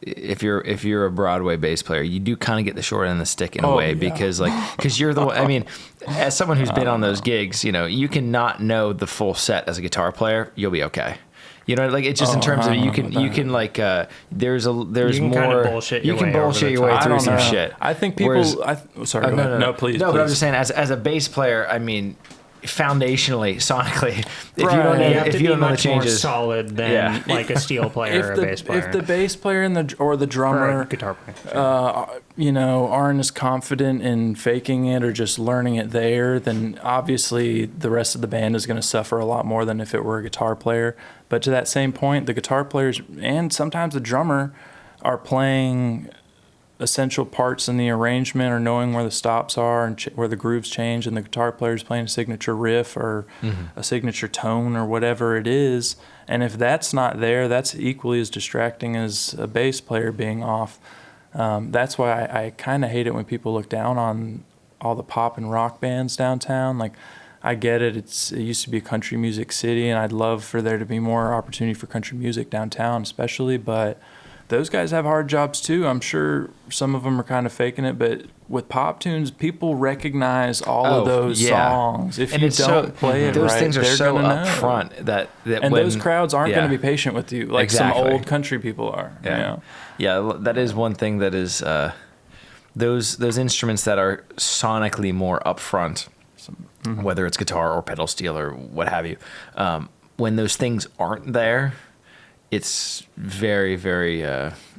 [SPEAKER 1] if you're a Broadway bass player, you do kind of get the short end of the stick in a way, because you're the one. I mean, as someone who's been on those gigs, you know, you can not know the full set as a guitar player, you'll be okay. You know, like, it's just in terms of you can like there's more
[SPEAKER 2] kinda bullshit your
[SPEAKER 1] you can
[SPEAKER 2] way over
[SPEAKER 1] bullshit
[SPEAKER 2] the
[SPEAKER 1] your way
[SPEAKER 2] top.
[SPEAKER 1] through some
[SPEAKER 3] know.
[SPEAKER 1] shit.
[SPEAKER 3] I think people.
[SPEAKER 1] Whereas-
[SPEAKER 3] Sorry, go ahead. No, please.
[SPEAKER 1] No,
[SPEAKER 3] please.
[SPEAKER 1] but I'm just saying, as a bass player, I mean, foundationally, sonically, if
[SPEAKER 3] Right.
[SPEAKER 1] you don't know,
[SPEAKER 2] You have
[SPEAKER 1] if
[SPEAKER 2] to
[SPEAKER 1] you
[SPEAKER 2] be
[SPEAKER 1] don't know the
[SPEAKER 2] much more
[SPEAKER 1] changes,
[SPEAKER 2] solid than
[SPEAKER 1] Yeah.
[SPEAKER 2] like a steel player or a bass player.
[SPEAKER 3] If the bass player and the drummer
[SPEAKER 2] or a guitar player.
[SPEAKER 3] aren't as confident in faking it or just learning it there, then obviously the rest of the band is going to suffer a lot more than if it were a guitar player. But to that same point, the guitar players and sometimes the drummer are playing essential parts in the arrangement or knowing where the stops are and where the grooves change, and the guitar player's playing a signature riff or a signature tone or whatever it is. And if that's not there, that's equally as distracting as a bass player being off. That's why I kind of hate it when people look down on all the pop and rock bands downtown. Like, I get it. It used to be a country music city, and I'd love for there to be more opportunity for country music downtown especially, but those guys have hard jobs too. I'm sure some of them are kind of faking it, but with pop tunes, people recognize all of those songs. If you don't play it
[SPEAKER 1] those
[SPEAKER 3] right,
[SPEAKER 1] things are
[SPEAKER 3] they're
[SPEAKER 1] so
[SPEAKER 3] gonna
[SPEAKER 1] up
[SPEAKER 3] know.
[SPEAKER 1] front that
[SPEAKER 3] And
[SPEAKER 1] when,
[SPEAKER 3] those crowds aren't going to be patient with you like some
[SPEAKER 1] Exactly.
[SPEAKER 3] old country people are.
[SPEAKER 1] Yeah, that is one thing that is those instruments that are sonically more upfront, whether it's guitar or pedal steel or what have you. When those things aren't there, it's very, very.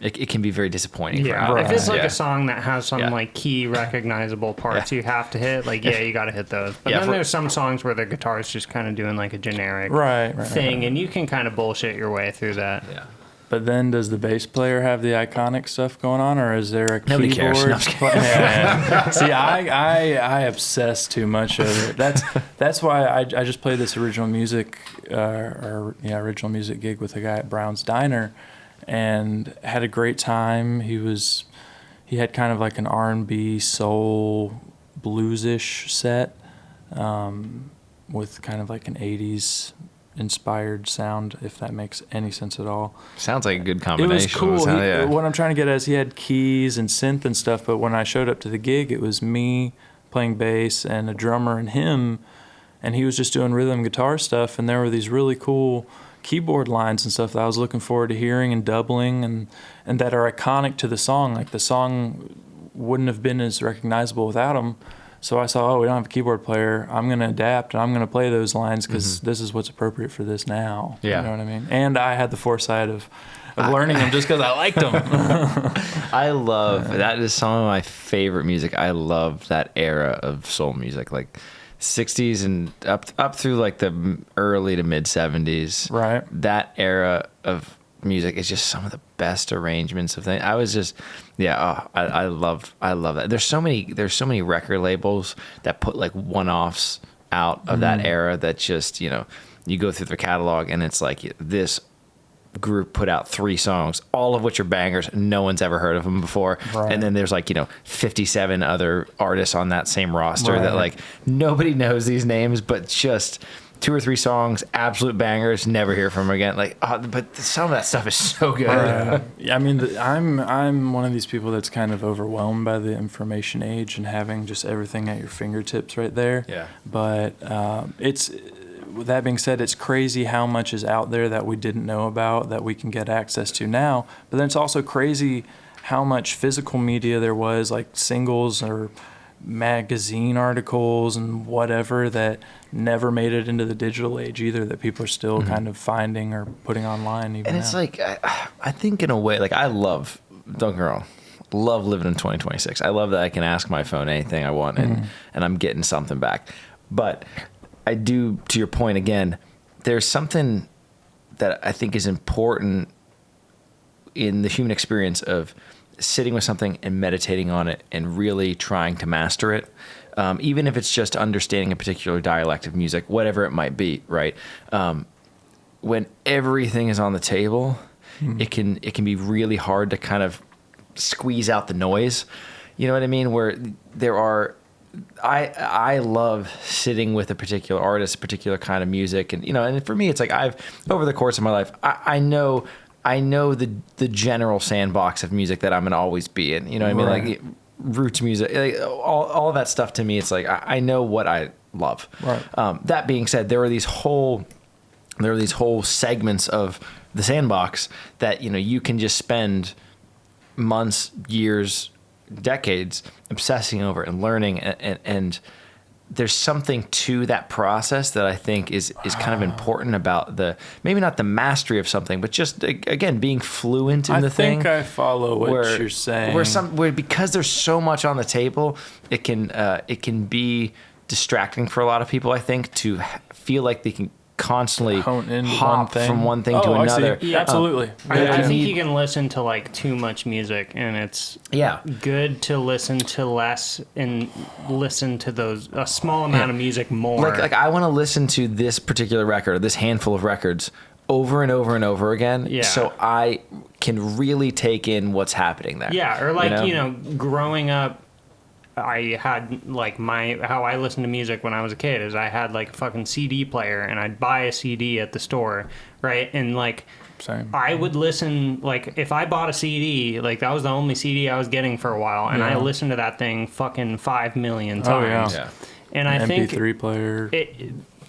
[SPEAKER 1] It can be very disappointing.
[SPEAKER 2] Yeah,
[SPEAKER 1] for
[SPEAKER 2] if it's like
[SPEAKER 1] yeah.
[SPEAKER 2] a song that has some like key recognizable parts you have to hit, like you got to hit those. But then there's some songs where the guitar's just kind of doing like a generic thing, and you can kind of bullshit your way through that.
[SPEAKER 1] Yeah.
[SPEAKER 3] But then, does the bass player have the iconic stuff going on, or is there a
[SPEAKER 1] Nobody
[SPEAKER 3] keyboard?
[SPEAKER 1] cares. No, I'm just kidding.
[SPEAKER 3] Yeah. See, I obsess too much over it. That's why I just played this original music gig with a guy at Brown's Diner, and had a great time. He had kind of like an R&B soul bluesish set, with kind of like an 80s inspired sound, if that makes any sense at all.
[SPEAKER 1] Sounds like a good
[SPEAKER 3] It
[SPEAKER 1] combination.
[SPEAKER 3] was cool. What I'm trying to get at is he had keys and synth and stuff, but when I showed up to the gig, it was me playing bass and a drummer and him, and he was just doing rhythm guitar stuff, and there were these really cool keyboard lines and stuff that I was looking forward to hearing and doubling and that are iconic to the song. Like, the song wouldn't have been as recognizable without him. So I saw, we don't have a keyboard player. I'm going to adapt, and I'm going to play those lines because this is what's appropriate for this now.
[SPEAKER 1] Yeah.
[SPEAKER 3] You know what I mean? And I had the foresight of learning them just because I liked them.
[SPEAKER 1] I love that. Is some of my favorite music. I love that era of soul music, like 60s and up through like the early to mid 70s.
[SPEAKER 3] Right.
[SPEAKER 1] That era of music is just some of the best arrangements of things. I was just, I love that. There's so many record labels that put like one-offs out of that era that just, you go through their catalog and it's like this group put out 3 songs, all of which are bangers. No one's ever heard of them before.
[SPEAKER 3] Right.
[SPEAKER 1] And then there's like, 57 other artists on that same roster that like nobody knows these names, but just 2 or 3 songs, absolute bangers, never hear from them again. Like, but some of that stuff is so good.
[SPEAKER 3] I mean, I'm one of these people that's kind of overwhelmed by the information age and having just everything at your fingertips right there.
[SPEAKER 1] Yeah.
[SPEAKER 3] But with that being said, it's crazy how much is out there that we didn't know about that we can get access to now. But then it's also crazy how much physical media there was, like singles or magazine articles and whatever, that never made it into the digital age either, that people are still kind of finding or putting online even
[SPEAKER 1] And it's
[SPEAKER 3] now.
[SPEAKER 1] like, I think in a way, like don't get me wrong, love living in 2026. I love that I can ask my phone anything I want and I'm getting something back. But I do, to your point again, there's something that I think is important in the human experience of sitting with something and meditating on it and really trying to master it. Even if it's just understanding a particular dialect of music, whatever it might be, right? When everything is on the table, it can be really hard to kind of squeeze out the noise. You know what I mean? Where there are, I love sitting with a particular artist, a particular kind of music, and for me, it's like I've over the course of my life, I know the general sandbox of music that I'm gonna always be in. You know what I mean? Like roots music, like all of that stuff to me, it's like I know what I love.
[SPEAKER 3] Right.
[SPEAKER 1] That being said, there are these whole segments of the sandbox that you can just spend months, years, decades obsessing over and learning and there's something to that process that I think is kind of important about maybe not the mastery of something, but just again being fluent in the thing.
[SPEAKER 3] I think I follow what you're saying.
[SPEAKER 1] Where because there's so much on the table, it can be distracting for a lot of people. I think to feel like they can constantly hop from one thing to another.
[SPEAKER 3] Yeah, absolutely.
[SPEAKER 2] I think you can listen to like too much music, and it's good to listen to less and listen to a small amount of music more.
[SPEAKER 1] Like I want to listen to this particular record, this handful of records, over and over and over again, so I can really take in what's happening there.
[SPEAKER 2] Yeah, or like growing up, I had like how I listened to music when I was a kid is I had like a fucking CD player, and I'd buy a CD at the store, right? And like
[SPEAKER 3] Same.
[SPEAKER 2] I would listen, like if I bought a CD, like that was the only CD I was getting for a while, and I listened to that thing fucking 5 million times.
[SPEAKER 1] Oh, yeah.
[SPEAKER 2] And I think
[SPEAKER 3] MP3 player.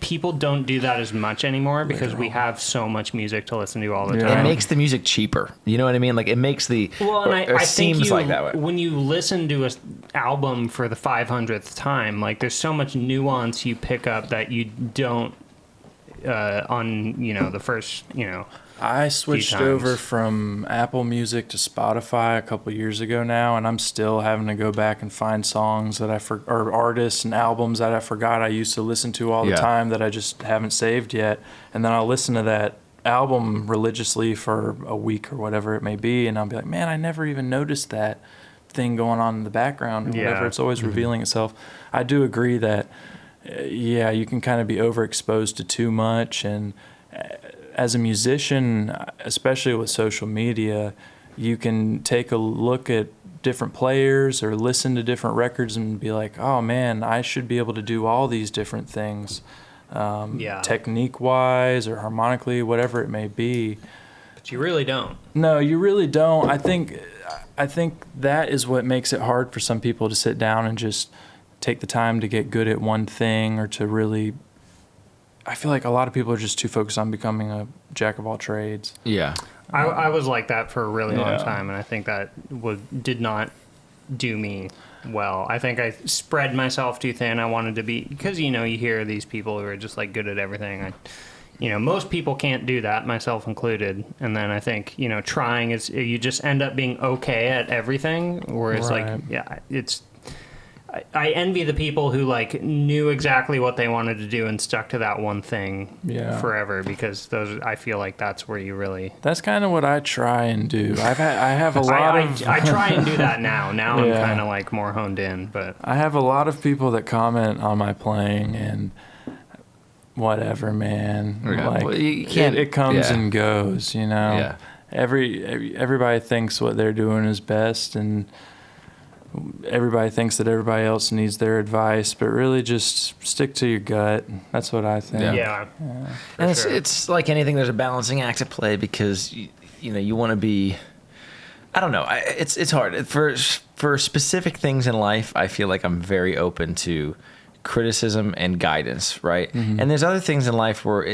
[SPEAKER 2] People don't do that as much anymore because we have so much music to listen to all the time.
[SPEAKER 1] It makes the music cheaper. You know what I mean? Like it makes
[SPEAKER 2] and I
[SPEAKER 1] seems
[SPEAKER 2] think
[SPEAKER 1] like that way.
[SPEAKER 2] When you listen to an album for the 500th time, like there's so much nuance you pick up that you don't on the first
[SPEAKER 3] I switched over from Apple Music to Spotify a couple years ago now, and I'm still having to go back and find songs that or artists and albums that I forgot I used to listen to all the time that I just haven't saved yet. And then I'll listen to that album religiously for a week or whatever it may be, and I'll be like, man, I never even noticed that thing going on in the background or whatever. It's always revealing itself. I do agree that, you can kind of be overexposed to too much, and as a musician, especially with social media, you can take a look at different players or listen to different records and be like, oh man, I should be able to do all these different things, technique-wise or harmonically, whatever it may be.
[SPEAKER 2] But you really don't.
[SPEAKER 3] No, you really don't. I think that is what makes it hard for some people to sit down and just take the time to get good at one thing, or to really... I feel like a lot of people are just too focused on becoming a jack of all trades.
[SPEAKER 1] Yeah.
[SPEAKER 2] I was like that for a really long time, and I think that did not do me well. I think I spread myself too thin. I wanted to be, because you hear these people who are just like good at everything. Most people can't do that, myself included. And then I think trying is, you just end up being okay at everything. Whereas it's. I envy the people who like knew exactly what they wanted to do and stuck to that one thing forever, because I feel like that's where you really...
[SPEAKER 3] That's kind of what I try and do. I have a lot of...
[SPEAKER 2] I try and do that now. Now I'm kind of like more honed in, but...
[SPEAKER 3] I have a lot of people that comment on my playing, and whatever, man. Like, well, you can't, it comes and goes, Yeah. Everybody thinks what they're doing is best, and... everybody thinks that everybody else needs their advice, but really just stick to your gut. That's what I think.
[SPEAKER 2] Yeah.
[SPEAKER 1] And it's like anything, there's a balancing act at play, because you want to be, I don't know, it's hard for specific things in life. I feel like I'm very open to criticism and guidance, right? Mm-hmm. And there's other things in life where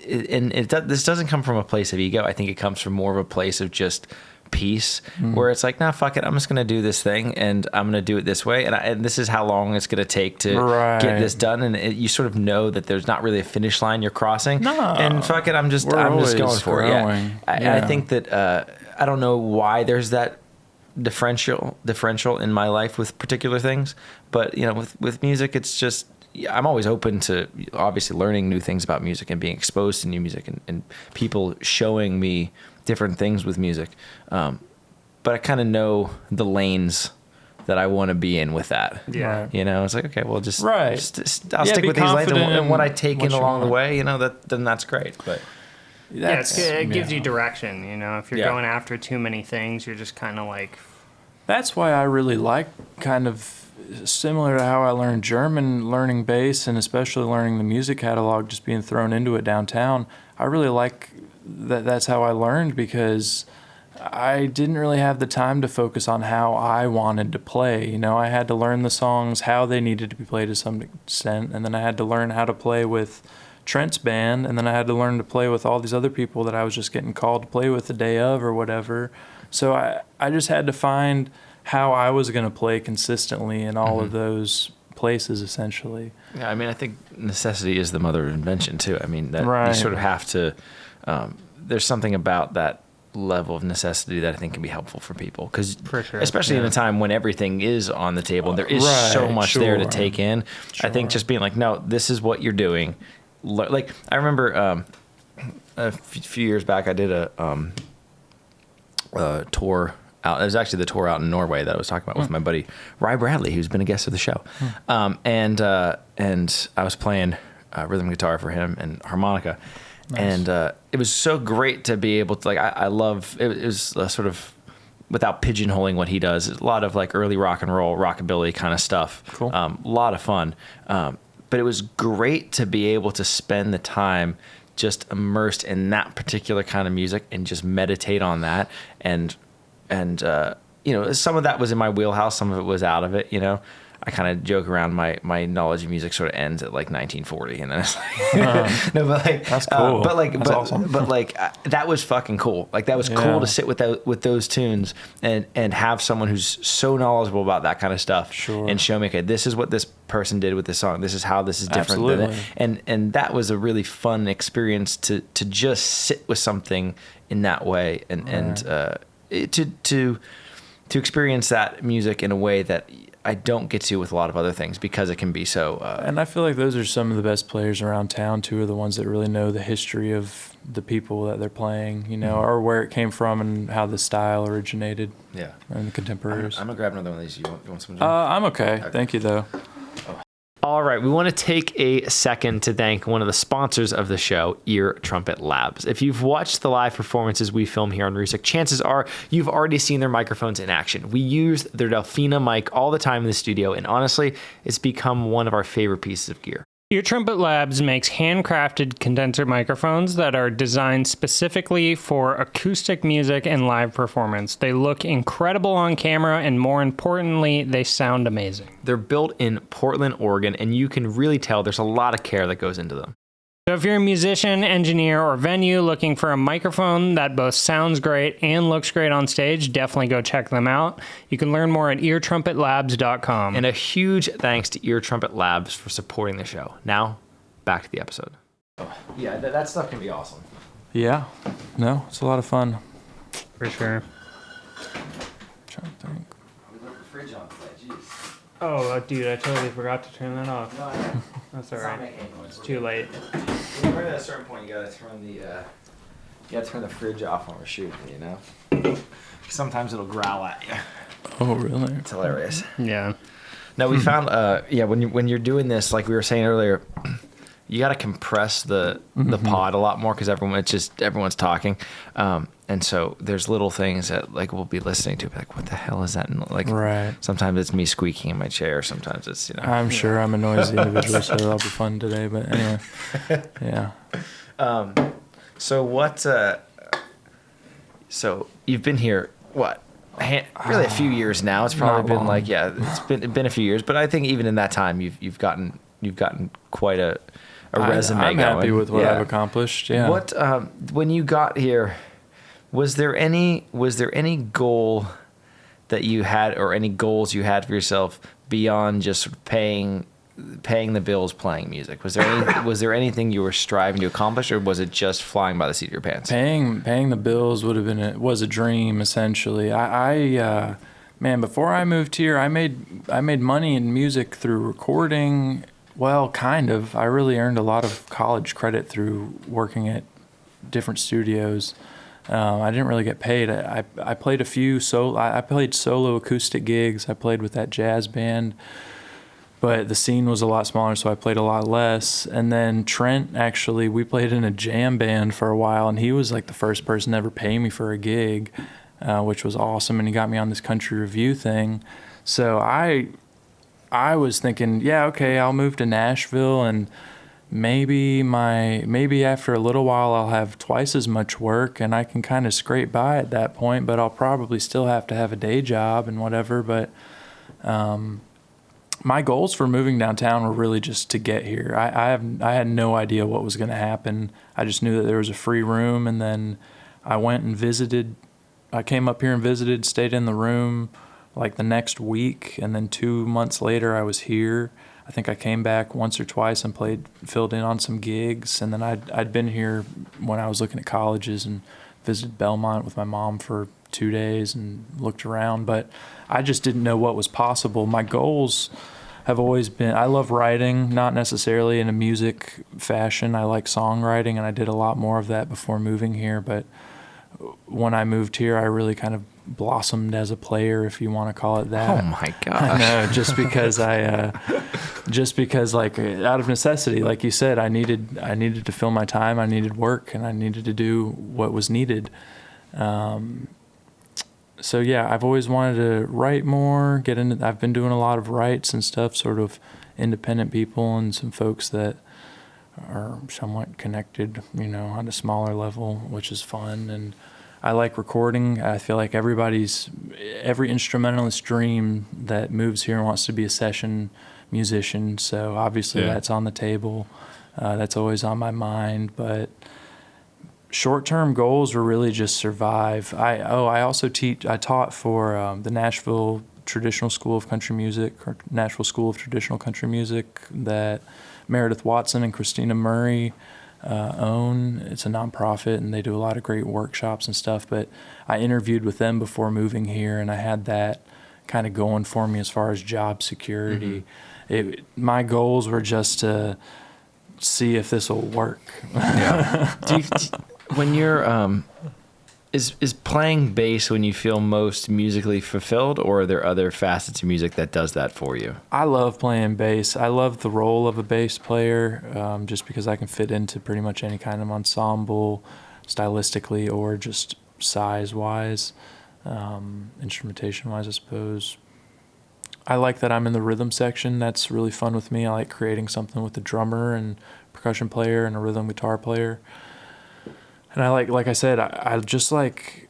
[SPEAKER 1] this doesn't come from a place of ego. I think it comes from more of a place of just peace, where it's like, nah, fuck it, I'm just gonna do this thing, and I'm gonna do it this way, and this is how long it's gonna take to get this done, and you sort of know that there's not really a finish line you're crossing, and fuck it, I'm just going for it. I think that I don't know why there's that differential in my life with particular things, but with music, it's just, I'm always open to obviously learning new things about music and being exposed to new music, and people showing me different things with music. But I kind of know the lanes that I want to be in with that.
[SPEAKER 2] Yeah.
[SPEAKER 1] It's like, okay, well, just I'll stick with these lanes, and what I take in along the way, then that's great. But
[SPEAKER 2] it gives you direction. If you're going after too many things, you're just kind of like...
[SPEAKER 3] That's why I really like, kind of similar to how I learned German, learning bass, and especially learning the music catalog, just being thrown into it downtown. I really like that's how I learned, because I didn't really have the time to focus on how I wanted to play. I had to learn the songs, how they needed to be played to some extent, and then I had to learn how to play with Trent's band, and then I had to learn to play with all these other people that I was just getting called to play with the day of or whatever. So I just had to find how I was going to play consistently in all of those places essentially.
[SPEAKER 1] Yeah, I mean, I think necessity is the mother of invention too. I mean, that you
[SPEAKER 3] Right.
[SPEAKER 1] sort of have to. There's something about that level of necessity that I think can be helpful for people, because
[SPEAKER 2] For sure,
[SPEAKER 1] especially in a time when everything is on the table and there is so
[SPEAKER 3] Right,
[SPEAKER 1] much there to
[SPEAKER 3] sure.
[SPEAKER 1] take in. I think just being like, no, this is what you're doing. Like I remember a few years back, I did a tour out. It was actually the tour out in Norway that I was talking about with my buddy Rye Bradley, who's been a guest of the show. And I was playing rhythm guitar for him and harmonica. Nice. And it was so great to be able to, like, I love it. It was sort of, without pigeonholing what he does, a lot of like early rock and roll, rockabilly kind of stuff.
[SPEAKER 3] Cool.
[SPEAKER 1] A lot of fun. But it was great to be able to spend the time just immersed in that particular kind of music and just meditate on that. And you know, some of that was in my wheelhouse, some of it was out of it, you know. I kind of joke around, my knowledge of music sort of ends at like 1940, and then it's like, no, but like,
[SPEAKER 3] that's cool.
[SPEAKER 1] That's
[SPEAKER 3] awesome.
[SPEAKER 1] But like, that was fucking cool. Like, that was cool to sit with those tunes and have someone who's so knowledgeable about that kind of stuff,
[SPEAKER 3] Sure.
[SPEAKER 1] and show me, okay, this is what this person did with this song. This is how this is different than it. And that was a really fun experience to just sit with something in that way, and to experience that music in a way that I don't get to with a lot of other things, because it can be so.
[SPEAKER 3] And I feel like those are some of the best players around town too, are the ones that really know the history of the people that they're playing, you know, or where it came from and how the style originated.
[SPEAKER 1] Yeah.
[SPEAKER 3] And the contemporaries.
[SPEAKER 1] I'm gonna grab another one of these. You want some? Jim?
[SPEAKER 3] I'm okay. Thank you though.
[SPEAKER 4] All right, we want to take a second to thank one of the sponsors of the show, Ear Trumpet Labs. If you've watched the live performances we film here on Roosic, chances are you've already seen their microphones in action. We use their Delphina mic all the time in the studio, and honestly, it's become one of our favorite pieces of gear.
[SPEAKER 2] Ear Trumpet Labs makes handcrafted condenser microphones that are designed specifically for acoustic music and live performance. They look incredible on camera, and more importantly, they sound amazing.
[SPEAKER 4] They're built in Portland, Oregon, and you can really tell there's a lot of care that goes into them.
[SPEAKER 2] So if you're a musician, engineer, or venue looking for a microphone that both sounds great and looks great on stage, definitely go check them out. You can learn more at eartrumpetlabs.com.
[SPEAKER 4] And a huge thanks to Ear Trumpet Labs for supporting the show. Now, back to the episode.
[SPEAKER 1] Yeah, that stuff can be awesome.
[SPEAKER 3] Yeah. No, it's a lot of fun.
[SPEAKER 2] For sure.
[SPEAKER 3] Trying to think.
[SPEAKER 1] We left the fridge on today. Jeez.
[SPEAKER 2] Oh, dude, I totally forgot to turn that off.
[SPEAKER 1] No, I
[SPEAKER 2] That's all
[SPEAKER 1] It's not
[SPEAKER 2] right.
[SPEAKER 1] making any noise.
[SPEAKER 2] It's too late.
[SPEAKER 1] When we're at a certain point, you gotta turn the fridge off when we're shooting. You know. Sometimes it'll growl at you.
[SPEAKER 3] Oh, really?
[SPEAKER 1] It's hilarious.
[SPEAKER 2] Yeah.
[SPEAKER 1] No, we found when you're doing this, like we were saying earlier, you got to compress the pod a lot more, because everyone's talking, and so there's little things that like we'll be listening to, like, what the hell is that? And like,
[SPEAKER 3] Right.
[SPEAKER 1] sometimes it's me squeaking in my chair, sometimes it's, you know.
[SPEAKER 3] I'm sure I'm a noisy individual, so that'll be fun today. But anyway, yeah.
[SPEAKER 1] So what? So you've been here what? Really a few years now. It's probably
[SPEAKER 3] Not
[SPEAKER 1] been
[SPEAKER 3] long.
[SPEAKER 1] like, yeah, it's been a few years, but I think even in that time you've gotten quite a resume.
[SPEAKER 3] I'm happy
[SPEAKER 1] going.
[SPEAKER 3] with what
[SPEAKER 1] Yeah.
[SPEAKER 3] I've accomplished. Yeah.
[SPEAKER 1] What when you got here, was there any goal that you had, or any goals you had for yourself beyond just sort of paying the bills playing music? Was there anything you were striving to accomplish, or was it just flying by the seat of your pants?
[SPEAKER 3] Paying the bills was a dream essentially. I man, before I moved here, I made money in music through recording. Well, kind of. I really earned a lot of college credit through working at different studios. I didn't really get paid. I played a few I played solo acoustic gigs. I played with that jazz band, but the scene was a lot smaller, so I played a lot less. And then Trent, actually, we played in a jam band for a while, and he was like the first person to ever pay me for a gig, which was awesome. And he got me on this country review thing. So I was thinking, yeah, okay, I'll move to Nashville, and maybe after a little while I'll have twice as much work and I can kind of scrape by at that point, but I'll probably still have to have a day job and whatever. But my goals for moving downtown were really just to get here. I had no idea what was going to happen. I just knew that there was a free room, and then I went and visited. I came up here and visited, stayed in the room like the next week, and then 2 months later I was here. I think I came back once or twice and filled in on some gigs. And then I'd been here when I was looking at colleges and visited Belmont with my mom for 2 days and looked around. But I just didn't know what was possible. My goals have always been, I love writing, not necessarily in a music fashion. I like songwriting, and I did a lot more of that before moving here. But when I moved here, I really kind of blossomed as a player, if you want to call it that.
[SPEAKER 1] Oh my gosh.
[SPEAKER 3] I know, just because like out of necessity, like you said, I needed to fill my time. I needed work, and I needed to do what was needed. So yeah, I've always wanted to write more, get into, I've been doing a lot of writes and stuff, sort of independent people and some folks that are somewhat connected, on a smaller level, which is fun. And I like recording. I feel like every instrumentalist dream that moves here wants to be a session musician. So obviously that's on the table. That's always on my mind. But short-term goals were really just survive. I also taught for the Nashville Traditional School of Country Music, or Nashville School of Traditional Country Music, that Meredith Watson and Christina Murray own. It's a nonprofit, and they do a lot of great workshops and stuff. But I interviewed with them before moving here, and I had that kind of going for me as far as job security. My goals were just to see if this will work.
[SPEAKER 1] Yeah. When you're is playing bass when you feel most musically fulfilled, or are there other facets of music that does that for you?
[SPEAKER 3] I love playing bass. I love the role of a bass player, just because I can fit into pretty much any kind of ensemble, stylistically or just size-wise, instrumentation-wise, I suppose. I like that I'm in the rhythm section. That's really fun with me. I like creating something with a drummer and percussion player and a rhythm guitar player. And I like I said, I just like,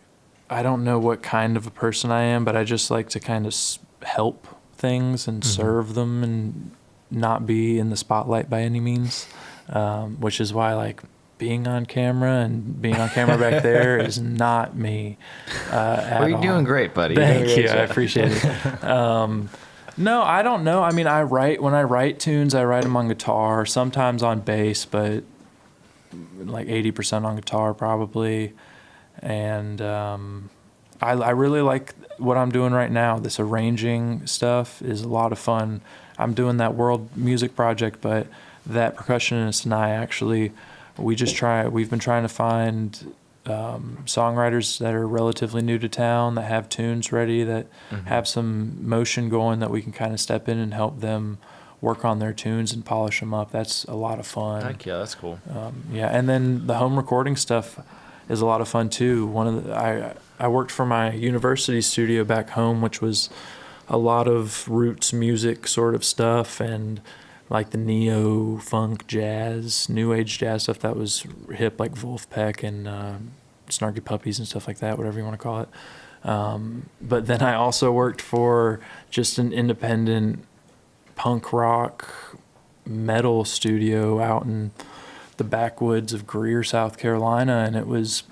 [SPEAKER 3] I don't know what kind of a person I am, but I just like to kind of help things and serve them and not be in the spotlight by any means, which is why like being on camera and being on camera back there is not me at
[SPEAKER 1] Well, you're
[SPEAKER 3] all.
[SPEAKER 1] Doing great, buddy.
[SPEAKER 3] Thank you. I appreciate it. No, I don't know. I mean, when I write tunes, I write them on guitar, sometimes on bass, but like 80% on guitar probably. And I really like what I'm doing right now. This arranging stuff is a lot of fun. I'm doing that world music project, but that percussionist and I actually, we've been trying to find songwriters that are relatively new to town, that have tunes ready, that have some motion going, that we can kind of step in and help them work on their tunes and polish them up. That's a lot of fun.
[SPEAKER 1] Heck yeah, that's cool.
[SPEAKER 3] And then the home recording stuff is a lot of fun too. I worked for my university studio back home, which was a lot of roots music sort of stuff, and like the neo funk jazz, new age jazz stuff that was hip, like Wolfpack and Snarky Puppies and stuff like that, whatever you want to call it. But then I also worked for just an independent punk rock metal studio out in the backwoods of Greer, South Carolina, and it was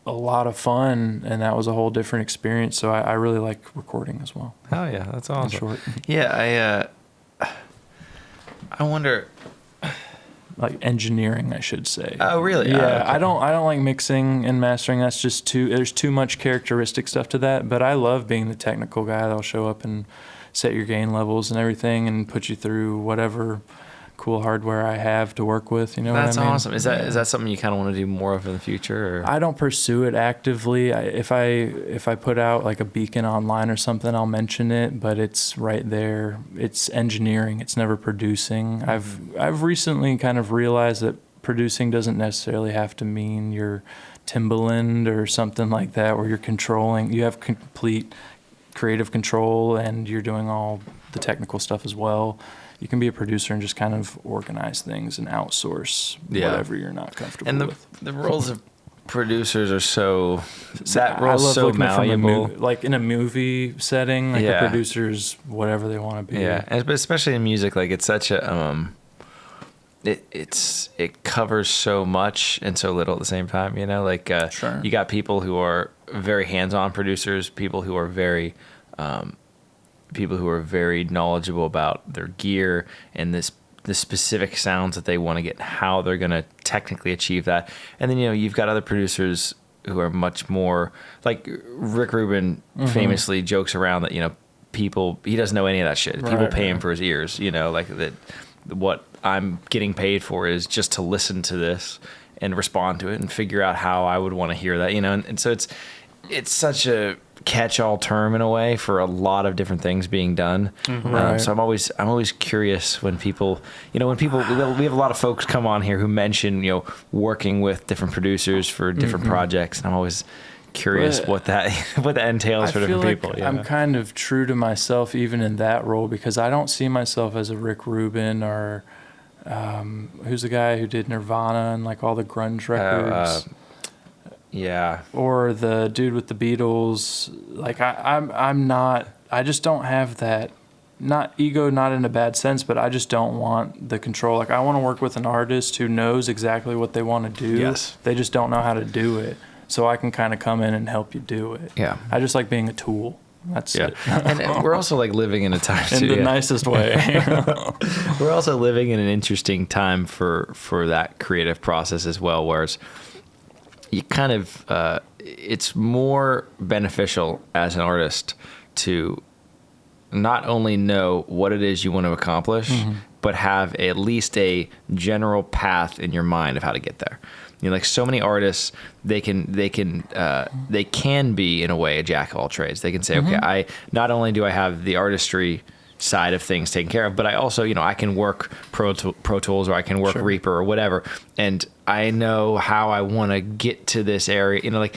[SPEAKER 3] a lot of fun, and that was a whole different experience. So I really like recording as well.
[SPEAKER 1] Oh yeah, that's awesome.
[SPEAKER 3] Short.
[SPEAKER 1] Yeah, I wonder.
[SPEAKER 3] Like engineering, I should say.
[SPEAKER 1] Oh really?
[SPEAKER 3] Yeah,
[SPEAKER 1] okay.
[SPEAKER 3] I don't like mixing and mastering. That's just there's too much characteristic stuff to that. But I love being the technical guy that'll show up and set your gain levels and everything and put you through whatever cool hardware I have to work with. You know
[SPEAKER 1] That's
[SPEAKER 3] what I mean?
[SPEAKER 1] awesome. Is that something you kind of want to do more of in the future? Or?
[SPEAKER 3] I don't pursue it actively. If I put out like a beacon online or something, I'll mention it, but it's right there. It's engineering. It's never producing. I've recently kind of realized that producing doesn't necessarily have to mean you're Timbaland or something like that, where you're controlling. You have complete creative control and you're doing all the technical stuff as well. You can be a producer and just kind of organize things and outsource whatever you're not comfortable with.
[SPEAKER 1] And the roles of producers are so malleable.
[SPEAKER 3] Like in a movie setting, like a producer's whatever they want to be.
[SPEAKER 1] Yeah, but especially in music, like it's such a it covers so much and so little at the same time. You know, like
[SPEAKER 3] Sure.
[SPEAKER 1] You got people who are very hands-on producers, people who are very people who are very knowledgeable about their gear and the specific sounds that they want to get, how they're going to technically achieve that. And then, you've got other producers who are much more like Rick Rubin famously jokes around that, he doesn't know any of that shit. People pay him for his ears, like that. What I'm getting paid for is just to listen to this and respond to it and figure out how I would want to hear that, and so it's such a catch-all term in a way for a lot of different things being done. So I'm always curious when people, we have a lot of folks come on here who mention, working with different producers for different projects, and I'm always curious what that entails for different people.
[SPEAKER 3] Like I'm kind of true to myself even in that role, because I don't see myself as a Rick Rubin or who's the guy who did Nirvana and like all the grunge records. Or the dude with the Beatles. Like I'm not. I just don't have that. Not ego, not in a bad sense, but I just don't want the control. Like I want to work with an artist who knows exactly what they want to do.
[SPEAKER 1] Yes.
[SPEAKER 3] They just don't know how to do it. So I can kind of come in and help you do it.
[SPEAKER 1] Yeah.
[SPEAKER 3] I just like being a tool. That's it.
[SPEAKER 1] And we're also like living in a time
[SPEAKER 3] in the nicest way.
[SPEAKER 1] We're also living in an interesting time for that creative process as well, whereas you kind of it's more beneficial as an artist to not only know what it is you want to accomplish, but have at least a general path in your mind of how to get there. Like so many artists, they can be in a way a jack of all trades. They can say, okay, I not only do I have the artistry side of things taken care of, but I also, I can work Pro Tools, or I can work Reaper or whatever, and I know how I want to get to this area. Like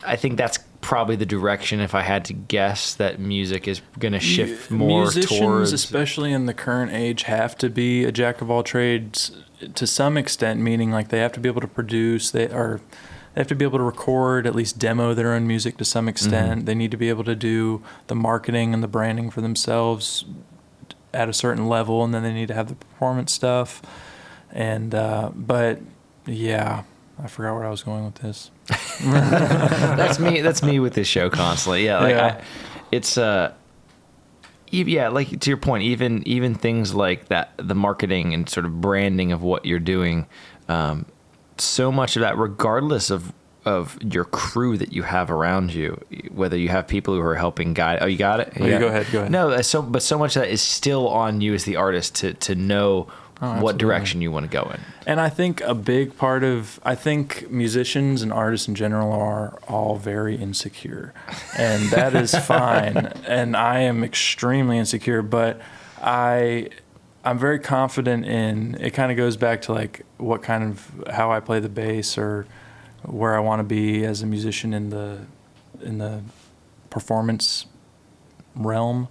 [SPEAKER 1] I think that's probably the direction, if I had to guess, that music is going to shift more
[SPEAKER 3] musicians,
[SPEAKER 1] towards.
[SPEAKER 3] Especially in the current age, have to be a jack of all trades to some extent, meaning like they have to be able to produce, they have to be able to record, at least demo their own music to some extent. They need to be able to do the marketing and the branding for themselves at a certain level, and then they need to have the performance stuff. And but yeah, I forgot where I was going with this.
[SPEAKER 1] That's me with this show constantly. Like like to your point, even things like that, the marketing and sort of branding of what you're doing, so much of that, regardless of your crew that you have around you, whether you have people who are helping guide. Oh, you got it?
[SPEAKER 3] You go ahead.
[SPEAKER 1] No, but so much of that is still on you as the artist to know what direction you want to go in.
[SPEAKER 3] And I think a big part of, I think musicians and artists in general are all very insecure, and that is fine. And I am extremely insecure, but I'm very confident in, it kind of goes back to like how I play the bass or where I want to be as a musician in the performance realm.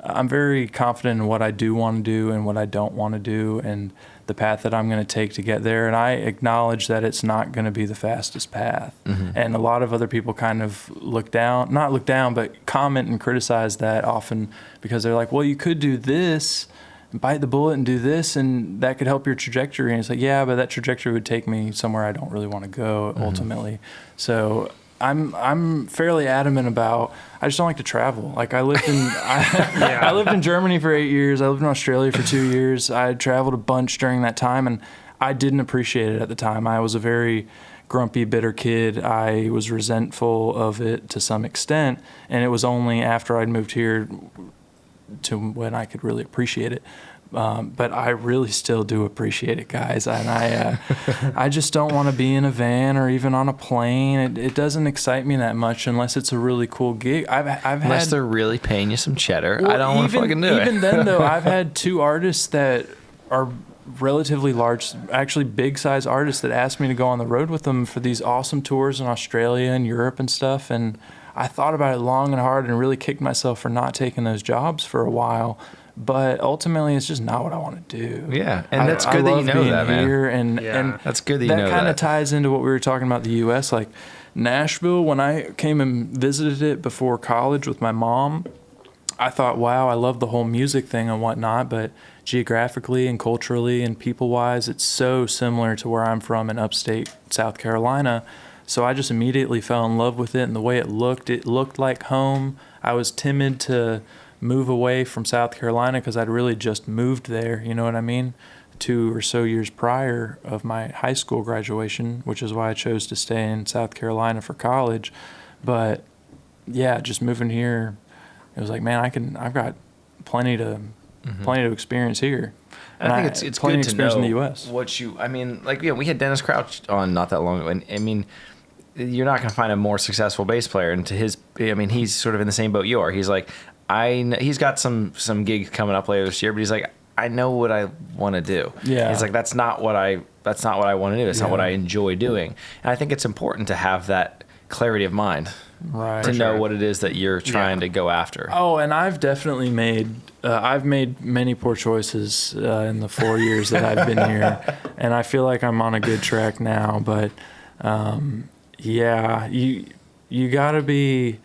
[SPEAKER 3] I'm very confident in what I do want to do and what I don't want to do and the path that I'm going to take to get there. And I acknowledge that it's not going to be the fastest path. And a lot of other people kind of not look down, but comment and criticize that often, because they're like, well, you could do this, bite the bullet and do this, and that could help your trajectory. And it's like, yeah, but that trajectory would take me somewhere I don't really want to go ultimately. So I'm fairly adamant about, I just don't like to travel. Like I lived in Germany for 8 years. I lived in Australia for 2 years. I traveled a bunch during that time, and I didn't appreciate it at the time. I was a very grumpy, bitter kid. I was resentful of it to some extent, and it was only after I'd moved here to when I could really appreciate it. But I really still do appreciate it, guys. And I just don't want to be in a van or even on a plane. It doesn't excite me that much unless it's a really cool gig.
[SPEAKER 1] Unless they're really paying you some cheddar. Well, I don't want to fucking do it.
[SPEAKER 3] Even then, though, I've had two artists that are relatively large, actually big size artists, that asked me to go on the road with them for these awesome tours in Australia and Europe and stuff. And I thought about it long and hard and really kicked myself for not taking those jobs for a while. But ultimately, it's just not what I want to do.
[SPEAKER 1] Yeah, and that's good that you know that, man.
[SPEAKER 3] And
[SPEAKER 1] that's good that you know that.
[SPEAKER 3] That kind of ties into what we were talking about the U.S. Like Nashville, when I came and visited it before college with my mom, I thought, wow, I love the whole music thing and whatnot, but geographically and culturally and people-wise, it's so similar to where I'm from in upstate South Carolina. So I just immediately fell in love with it, and the way it looked like home. I was timid to move away from South Carolina because I'd really just moved there, you know what I mean? 2 or so years prior of my high school graduation, which is why I chose to stay in South Carolina for college. But yeah, just moving here, it was like, man, I've got plenty to experience here.
[SPEAKER 1] And I think it's
[SPEAKER 3] plenty
[SPEAKER 1] good
[SPEAKER 3] of
[SPEAKER 1] to
[SPEAKER 3] experience
[SPEAKER 1] know
[SPEAKER 3] in the U.S.
[SPEAKER 1] We had Dennis Crouch on not that long ago, and I mean, you're not going to find a more successful bass player. And he's sort of in the same boat you are. He's like, he's got some gigs coming up later this year, but he's like, I know what I want to do.
[SPEAKER 3] Yeah.
[SPEAKER 1] It's like, that's not what I want to do. It's not what I enjoy doing. And I think it's important to have that clarity of mind,
[SPEAKER 3] right?
[SPEAKER 1] To know what it is that you're trying to go after.
[SPEAKER 3] Oh, and I've definitely made many poor choices in the 4 years that I've been here, and I feel like I'm on a good track now. But you got to be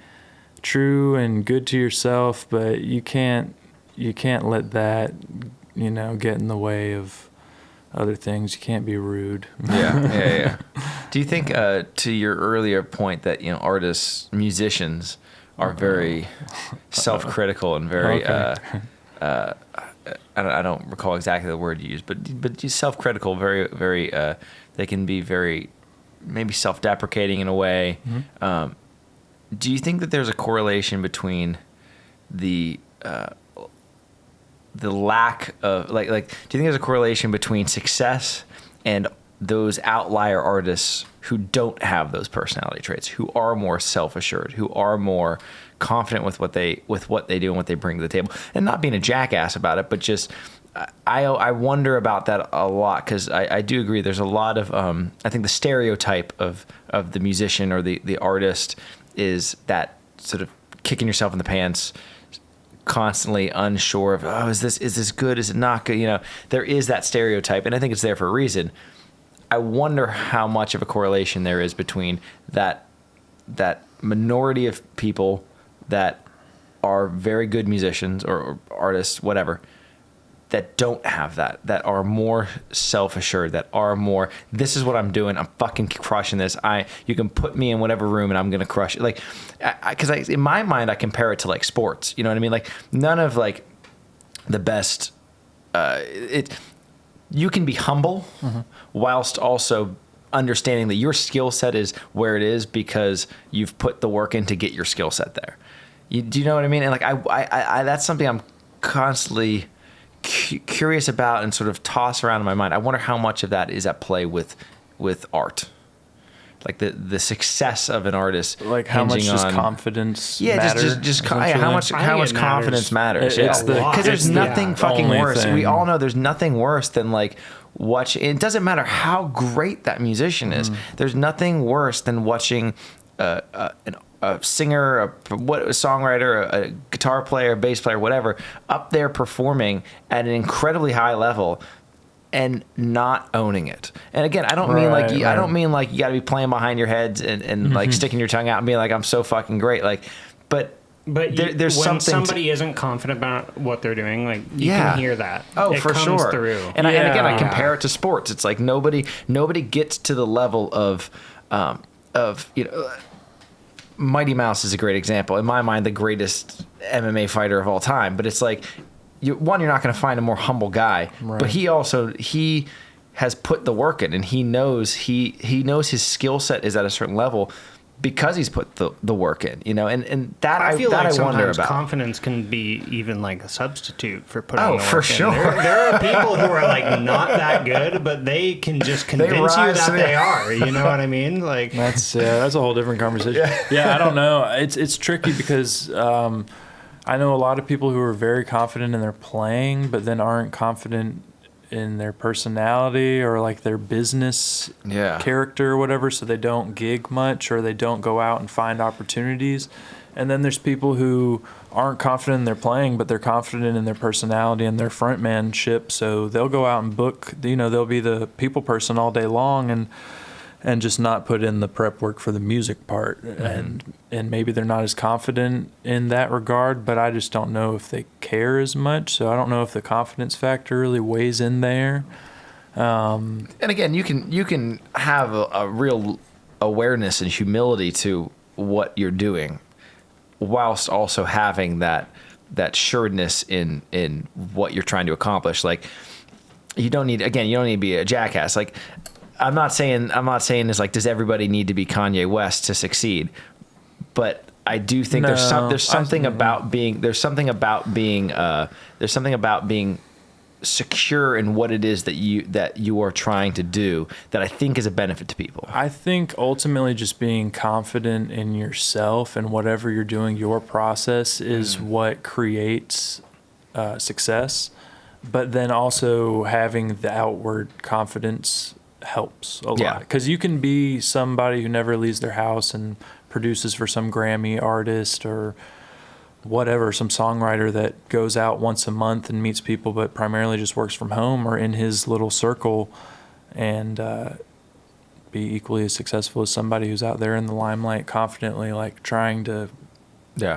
[SPEAKER 3] true and good to yourself, but you can't let that get in the way of other things. You can't be rude.
[SPEAKER 1] Yeah. Do you think, to your earlier point, that artists, musicians, are very self-critical and very I don't recall exactly the word you used, but just self-critical, very very they can be very maybe self-deprecating in a way. Mm-hmm. Do you think that there's a correlation between the lack of do you think there's a correlation between success and those outlier artists who don't have those personality traits, who are more self-assured, who are more confident with what they do and what they bring to the table, and not being a jackass about it, but just I wonder about that a lot, because I do agree there's a lot of I think the stereotype of the musician or the artist is that sort of kicking yourself in the pants, constantly unsure of, is this good, is it not good? There is that stereotype, and I think it's there for a reason. I wonder how much of a correlation there is between that minority of people that are very good musicians or artists, whatever, that don't have that are more self-assured, that are more, this is what I'm doing, I'm fucking crushing this. You can put me in whatever room and I'm gonna crush it. Because in my mind, I compare it to like sports. You know what I mean? Like, none of like the best. You can be humble, mm-hmm. whilst also understanding that your skill set is where it is because you've put the work in to get your skill set there. Do you know what I mean? And like I that's something I'm constantly curious about and sort of toss around in my mind. I wonder how much of that is at play with art. Like the success of an artist,
[SPEAKER 3] like how much does confidence
[SPEAKER 1] matter? How much confidence matters.
[SPEAKER 3] It's
[SPEAKER 1] because there's nothing fucking worse.
[SPEAKER 3] Thing.
[SPEAKER 1] We all know there's nothing worse than like watching. It doesn't matter how great that musician is. There's nothing worse than watching a singer, a songwriter, a guitar player, a bass player, whatever, up there performing at an incredibly high level and not owning it. And again, I don't mean like you got to be playing behind your heads and like sticking your tongue out and being like, I'm so fucking great. Like, but there's
[SPEAKER 2] when
[SPEAKER 1] something.
[SPEAKER 2] Somebody isn't confident about what they're doing, like you can hear that.
[SPEAKER 1] Oh,
[SPEAKER 2] it
[SPEAKER 1] for
[SPEAKER 2] comes
[SPEAKER 1] sure.
[SPEAKER 2] Through.
[SPEAKER 1] And again, I compare it to sports. It's like nobody gets to the level of Mighty Mouse is a great example. In my mind, the greatest MMA fighter of all time. But it's like, you're not going to find a more humble guy. Right. But he has put the work in, and he knows his skill set is at a certain level because he's put the work in. And that I feel like
[SPEAKER 2] I wonder
[SPEAKER 1] about.
[SPEAKER 2] Confidence can be even like a substitute for putting the work
[SPEAKER 1] for sure.
[SPEAKER 2] in. There are people who are like not that good, but they can just convince you that they are. You know what I mean? Like
[SPEAKER 3] that's a whole different conversation. Yeah, I don't know. It's tricky because I know a lot of people who are very confident in their playing, but then aren't confident in their personality or like their business character or whatever, so they don't gig much or they don't go out and find opportunities. And then there's people who aren't confident in their playing, but they're confident in their personality and their frontmanship, so they'll go out and book, they'll be the people person all day long and just not put in the prep work for the music part. Mm-hmm. And maybe they're not as confident in that regard, but I just don't know if they care as much. So I don't know if the confidence factor really weighs in there.
[SPEAKER 1] And again, you can have a real awareness and humility to what you're doing, whilst also having that sureness in what you're trying to accomplish. Like, you don't need to be a jackass. Like, I'm not saying it's like, does everybody need to be Kanye West to succeed? But I do think there's something about being secure in what it is that you are trying to do that I think is a benefit to people.
[SPEAKER 3] I think ultimately just being confident in yourself and whatever you're doing, your process is what creates success. But then also having the outward confidence helps a lot, because you can be somebody who never leaves their house and produces for some Grammy artist or whatever, some songwriter that goes out once a month and meets people, but primarily just works from home or in his little circle, and be equally as successful as somebody who's out there in the limelight, confidently, like trying to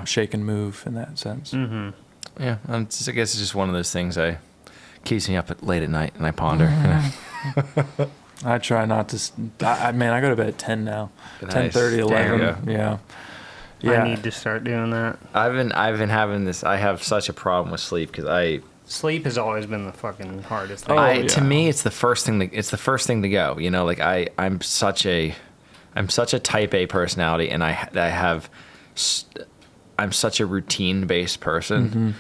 [SPEAKER 3] shake and move in that sense.
[SPEAKER 2] Mm-hmm.
[SPEAKER 1] Yeah, I guess it's just one of those things keeps me up late at night and I ponder.
[SPEAKER 3] I try not to. I go to bed at 10 now.
[SPEAKER 1] Nice.
[SPEAKER 3] 10:30, 11. Yeah.
[SPEAKER 2] I need to start doing that.
[SPEAKER 1] I've been having this. I have such a problem with sleep because
[SPEAKER 2] sleep has always been the fucking hardest thing.
[SPEAKER 1] To me, it's the first thing. It's the first thing to go. You know, like I'm such a type A personality, and I'm such a routine based person,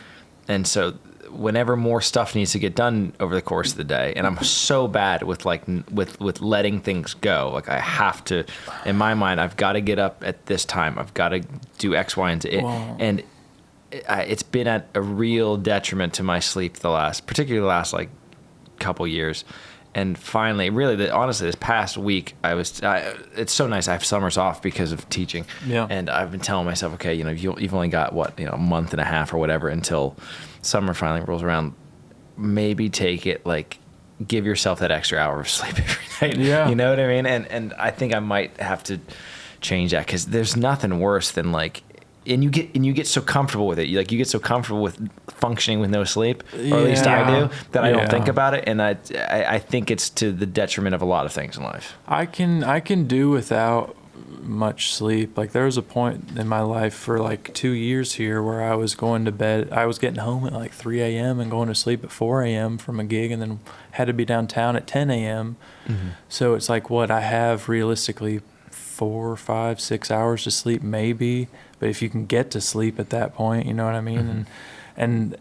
[SPEAKER 1] and so whenever more stuff needs to get done over the course of the day, and I'm so bad with with letting things go. Like, I have to, in my mind, I've got to get up at this time. I've got to do X, Y, and Z. And it's been at a real detriment to my sleep particularly the last like couple years. And finally, really, honestly, this past week, it's so nice. I have summers off because of teaching. Yeah. And I've been telling myself, okay, you've only got a month and a half or whatever until summer finally rolls around. Maybe take it, like, give yourself that extra hour of sleep every night. Yeah. You know what I mean? And I think I might have to change that, because there's nothing worse than like, and you get so comfortable with it. You get so comfortable with functioning with no sleep, or at least I do, that I don't think about it. And I think it's to the detriment of a lot of things in life.
[SPEAKER 3] I can do without much sleep. Like, there was a point in my life for like 2 years here where I was going to bed. I was getting home at like 3 a.m. and going to sleep at 4 a.m. from a gig, and then had to be downtown at 10 a.m. Mm-hmm. So it's like, what I have realistically 4, 5, 6 hours to sleep maybe. But if you can get to sleep at that point, you know what I mean? Mm-hmm. And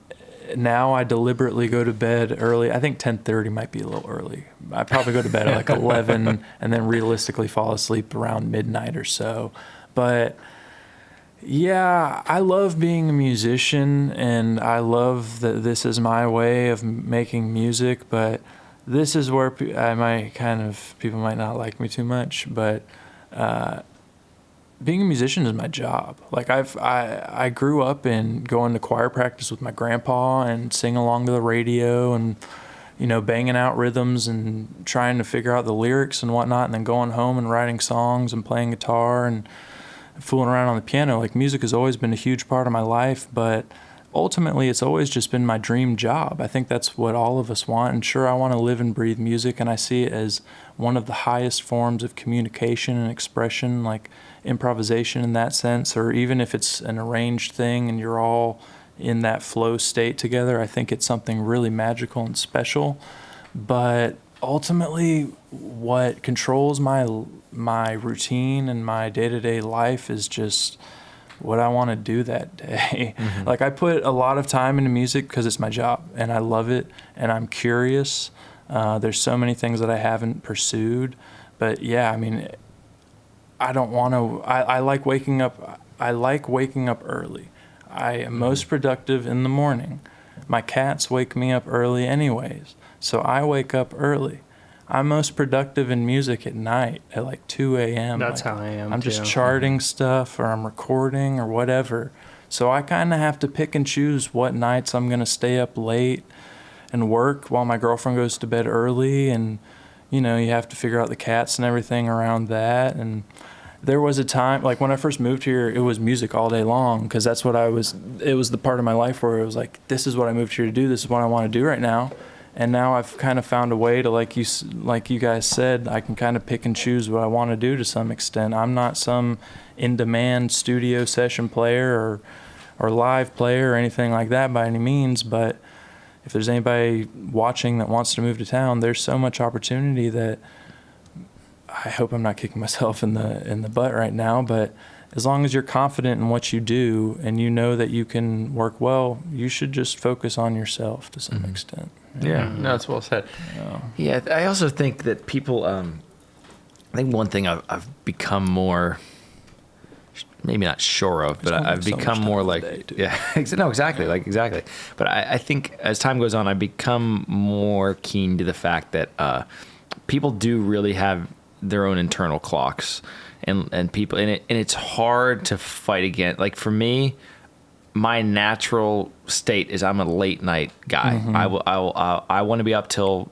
[SPEAKER 3] now I deliberately go to bed early. I think 10:30 might be a little early. I probably go to bed at like 11 and then realistically fall asleep around midnight or so. But yeah, I love being a musician, and I love that this is my way of making music. But this is where people might not like me too much, but being a musician is my job. Like, I grew up in going to choir practice with my grandpa and sing along to the radio and, banging out rhythms and trying to figure out the lyrics and whatnot, and then going home and writing songs and playing guitar and fooling around on the piano. Like, music has always been a huge part of my life, but ultimately it's always just been my dream job. I think that's what all of us want. And sure, I want to live and breathe music, and I see it as one of the highest forms of communication and expression, like improvisation in that sense, or even if it's an arranged thing and you're all in that flow state together, I think it's something really magical and special. But ultimately, what controls my routine and my day-to-day life is just what I want to do that day. Mm-hmm. Like, I put a lot of time into music because it's my job and I love it and I'm curious. There's so many things that I haven't pursued, but yeah, I mean, I don't want to. I like waking up. I like waking up early. I am most productive in the morning. My cats wake me up early anyways, so I wake up early. I'm most productive in music at night at like 2 a.m.
[SPEAKER 2] That's how I am.
[SPEAKER 3] I'm just charting stuff, or I'm recording or whatever. So I kind of have to pick and choose what nights I'm going to stay up late and work while my girlfriend goes to bed early. And, you have to figure out the cats and everything around that. And there was a time, like when I first moved here, it was music all day long, because that's what it was the part of my life where it was like, this is what I moved here to do. This is what I want to do right now. And now I've kind of found a way to, like you guys said, I can kind of pick and choose what I want to do to some extent. I'm not some in-demand studio session player or or live player or anything like that by any means, but if there's anybody watching that wants to move to town, there's so much opportunity that I hope I'm not kicking myself in the butt right now, but as long as you're confident in what you do and you know that you can work well, you should just focus on yourself to some extent.
[SPEAKER 1] Yeah, no, that's well said. Yeah, I also think that people, I think one thing I've become more, maybe not sure of, but I've become more like, no, exactly, exactly. But I think as time goes on, I become more keen to the fact that people do really have their own internal clocks, and people, and it's hard to fight against. Like for me, my natural state is I'm a late night guy. I want to be up till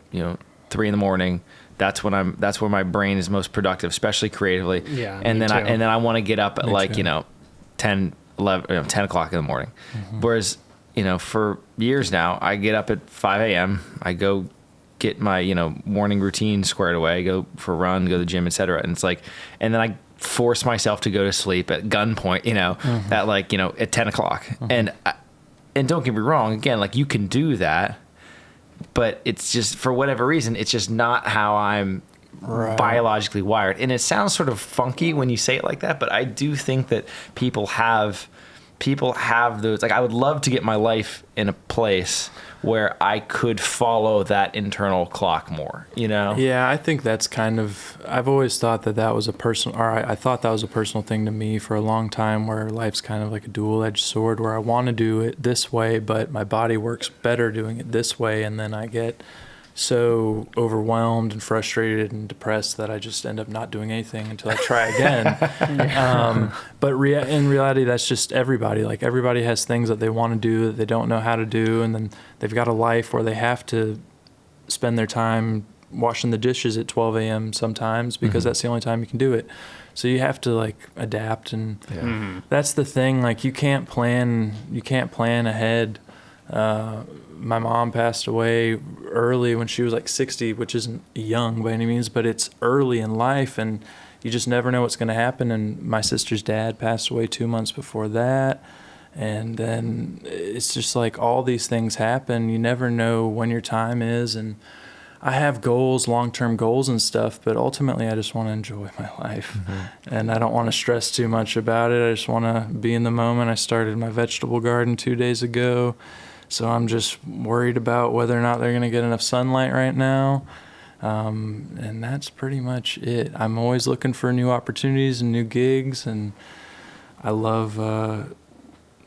[SPEAKER 1] 3 a.m. That's where my brain is most productive, especially creatively.
[SPEAKER 2] Yeah,
[SPEAKER 1] and
[SPEAKER 2] me
[SPEAKER 1] then
[SPEAKER 2] too.
[SPEAKER 1] I want to get up at 10, 11, 10 o'clock in the morning. Whereas for years now, I get up at 5 a.m. I go get my morning routine squared away, go for a run, go to the gym, etc. And it's like, and then I force myself to go to sleep at gunpoint, at at 10 o'clock. And don't get me wrong, again, like you can do that, but it's just, for whatever reason, it's just not how I'm biologically wired. And it sounds sort of funky when you say it like that, but I do think that people have those, like I would love to get my life in a place where I could follow that internal clock more,
[SPEAKER 3] Yeah, I think that's kind of, I've always thought that was a personal, or I thought that was a personal thing to me for a long time, where life's kind of like a dual-edged sword, where I want to do it this way, but my body works better doing it this way, and then I get so overwhelmed and frustrated and depressed that I just end up not doing anything until I try again. But in reality, that's just everybody. Like everybody has things that they want to do that they don't know how to do, and then they've got a life where they have to spend their time washing the dishes at 12 a.m. sometimes because that's the only time you can do it. So you have to like adapt, and that's the thing. Like you can't plan ahead. My mom passed away early when she was like 60, which isn't young by any means, but it's early in life, and you just never know what's going to happen. And my sister's dad passed away 2 months before that. And then it's just like all these things happen. You never know when your time is. And I have goals, long-term goals and stuff, but ultimately I just want to enjoy my life. And I don't want to stress too much about it. I just want to be in the moment. I started my vegetable garden 2 days ago. So I'm just worried about whether or not they're going to get enough sunlight right now. And that's pretty much it. I'm always looking for new opportunities and new gigs, and I love,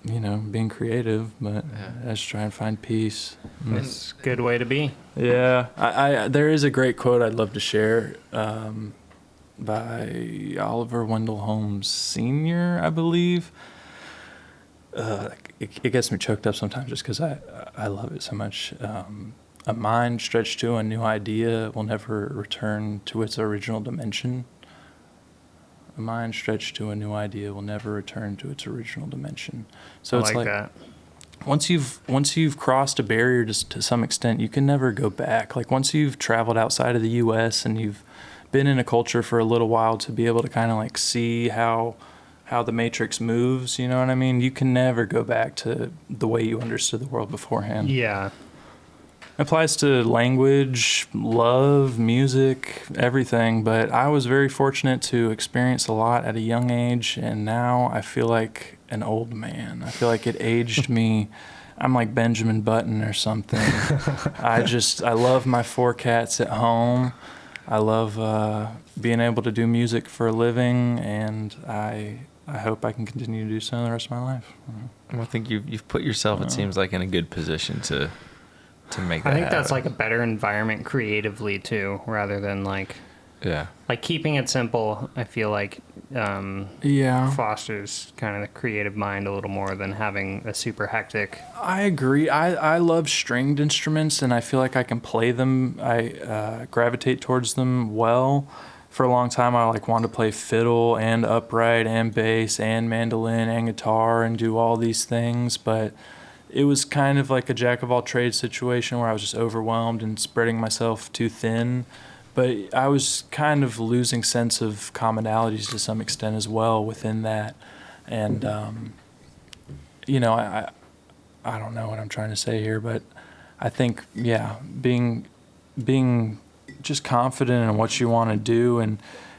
[SPEAKER 3] being creative, but I just try and find peace.
[SPEAKER 2] It's a good way to be.
[SPEAKER 3] Yeah. I there is a great quote I'd love to share by Oliver Wendell Holmes Sr., I believe. It gets me choked up sometimes just because I love it so much. A mind stretched to a new idea will never return to its original dimension. A mind stretched to a new idea will never return to its original dimension. So it's like
[SPEAKER 2] that.
[SPEAKER 3] Once you've crossed a barrier to some extent, you can never go back. Like once you've traveled outside of the U.S. and you've been in a culture for a little while, to be able to kind of like see how the matrix moves, you know what I mean? You can never go back to the way you understood the world beforehand.
[SPEAKER 2] Yeah.
[SPEAKER 3] It applies to language, love, music, everything, but I was very fortunate to experience a lot at a young age, and now I feel like an old man. I feel like it aged me. I'm like Benjamin Button or something. I love my 4 cats at home. I love being able to do music for a living, and I hope I can continue to do so the rest of my life.
[SPEAKER 1] Well, I think you've put yourself, it seems like, in a good position to make that
[SPEAKER 2] I think
[SPEAKER 1] happen.
[SPEAKER 2] that's like a better environment creatively too, rather than like keeping it simple. I feel like fosters kind of the creative mind a little more than having a super hectic.
[SPEAKER 3] I agree. I love stringed instruments, and I feel like I can play them. I gravitate towards them well. For a long time, I wanted to play fiddle and upright and bass and mandolin and guitar and do all these things, but it was kind of like a jack of all trades situation where I was just overwhelmed and spreading myself too thin. But I was kind of losing sense of commonalities to some extent as well within that. And you know, I don't know what I'm trying to say here, but I think, yeah, being just confident in what you want to do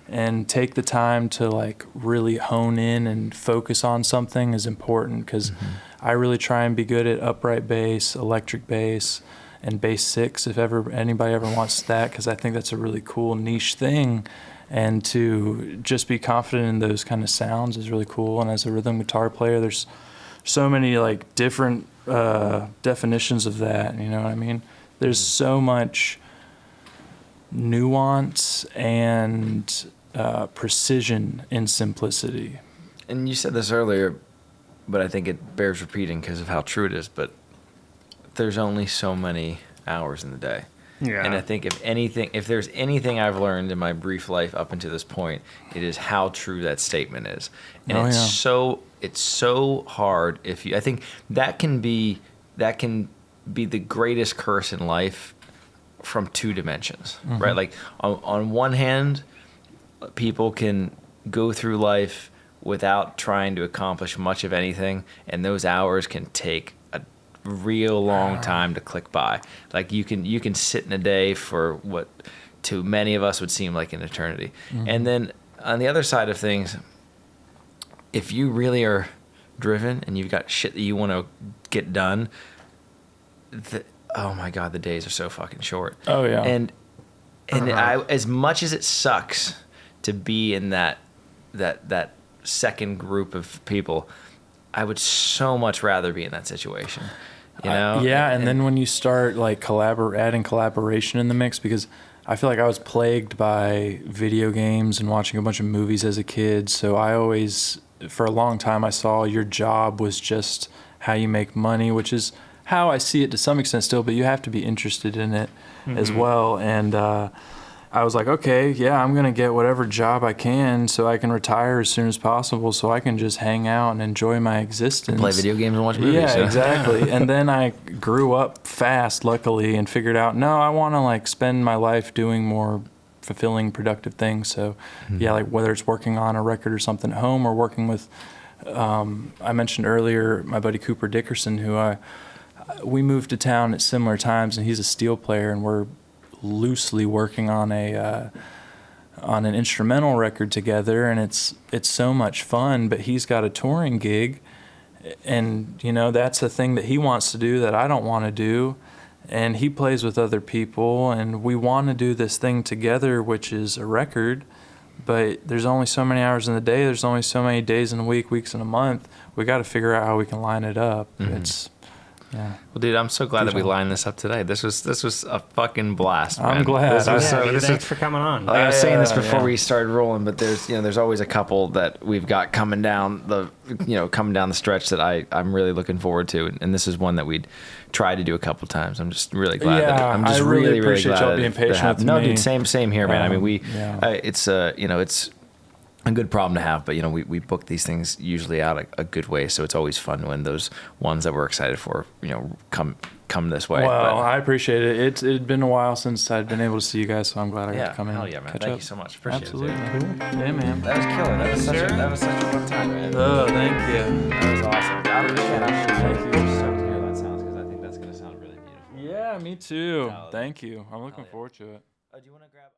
[SPEAKER 3] and take the time to like really hone in and focus on something is important, because I really try and be good at upright bass, electric bass, and bass 6 if ever anybody ever wants that, because I think that's a really cool niche thing. And to just be confident in those kind of sounds is really cool. And as a rhythm guitar player, there's so many like different definitions of that, you know what I mean? There's so much nuance and precision in simplicity.
[SPEAKER 1] And you said this earlier, but I think it bears repeating because of how true it is, but there's only so many hours in the day.
[SPEAKER 2] Yeah.
[SPEAKER 1] And I think if there's anything I've learned in my brief life up until this point, it is how true that statement is. And it's so hard I think that can be the greatest curse in life from two dimensions, right? Like on one hand, people can go through life without trying to accomplish much of anything, and those hours can take a real long time to click by. Like you can sit in a day for what to many of us would seem like an eternity. And then on the other side of things, if you really are driven and you've got shit that you want to get done, oh my God, the days are so fucking short.
[SPEAKER 3] Oh yeah.
[SPEAKER 1] And as much as it sucks to be in that second group of people, I would so much rather be in that situation. You know?
[SPEAKER 3] And then when you start like adding collaboration in the mix, because I feel like I was plagued by video games and watching a bunch of movies as a kid. So I always, for a long time, I saw your job was just how you make money, which is how I see it to some extent still, but you have to be interested in it as well. And I was like, okay, yeah, I'm going to get whatever job I can so I can retire as soon as possible so I can just hang out and enjoy my existence.
[SPEAKER 1] Play video games and watch movies.
[SPEAKER 3] Yeah, exactly. And then I grew up fast, luckily, and figured out, no, I want to like spend my life doing more fulfilling, productive things. So yeah, like whether it's working on a record or something at home or working with, I mentioned earlier, my buddy Cooper Dickerson, who we moved to town at similar times, and he's a steel player, and we're loosely working on an instrumental record together, and it's so much fun. But he's got a touring gig, and you know that's a thing that he wants to do that I don't want to do, and he plays with other people, and we want to do this thing together, which is a record. But there's only so many hours in the day. There's only so many days in a week, weeks in a month. We got to figure out how we can line it up. It's yeah.
[SPEAKER 1] Well, dude, I'm so glad that we lined this up today. This was a fucking blast, man.
[SPEAKER 3] I'm glad.
[SPEAKER 2] Thanks for coming on.
[SPEAKER 1] Like I was saying this before we started rolling, but there's always a couple that we've got coming down the stretch that I'm really looking forward to, and this is one that we'd tried to do a couple times. I'm just really glad. I'm just really
[SPEAKER 3] appreciate
[SPEAKER 1] glad
[SPEAKER 3] y'all being patient with
[SPEAKER 1] No,
[SPEAKER 3] me.
[SPEAKER 1] dude, same here, man. I mean, it's a good problem to have, but we book these things usually out a good way, so it's always fun when those ones that we're excited for come this way.
[SPEAKER 3] Well, I appreciate it. It'd been a while since I'd been able to see you guys, so I'm glad I got to come in.
[SPEAKER 1] Hell yeah, man!
[SPEAKER 3] Catch
[SPEAKER 1] Thank
[SPEAKER 3] up.
[SPEAKER 1] you so much. Appreciate
[SPEAKER 3] Absolutely.
[SPEAKER 1] it. Absolutely.
[SPEAKER 3] Cool. Yeah, man.
[SPEAKER 1] That was killer. That was such a fun time, man.
[SPEAKER 3] Oh, thank you.
[SPEAKER 1] That was awesome.
[SPEAKER 3] Thank you.
[SPEAKER 1] I'm stoked to hear that sounds because I think that's gonna sound really beautiful.
[SPEAKER 3] Yeah, me too. Thank you. I'm looking forward to it.
[SPEAKER 1] Do you want to grab?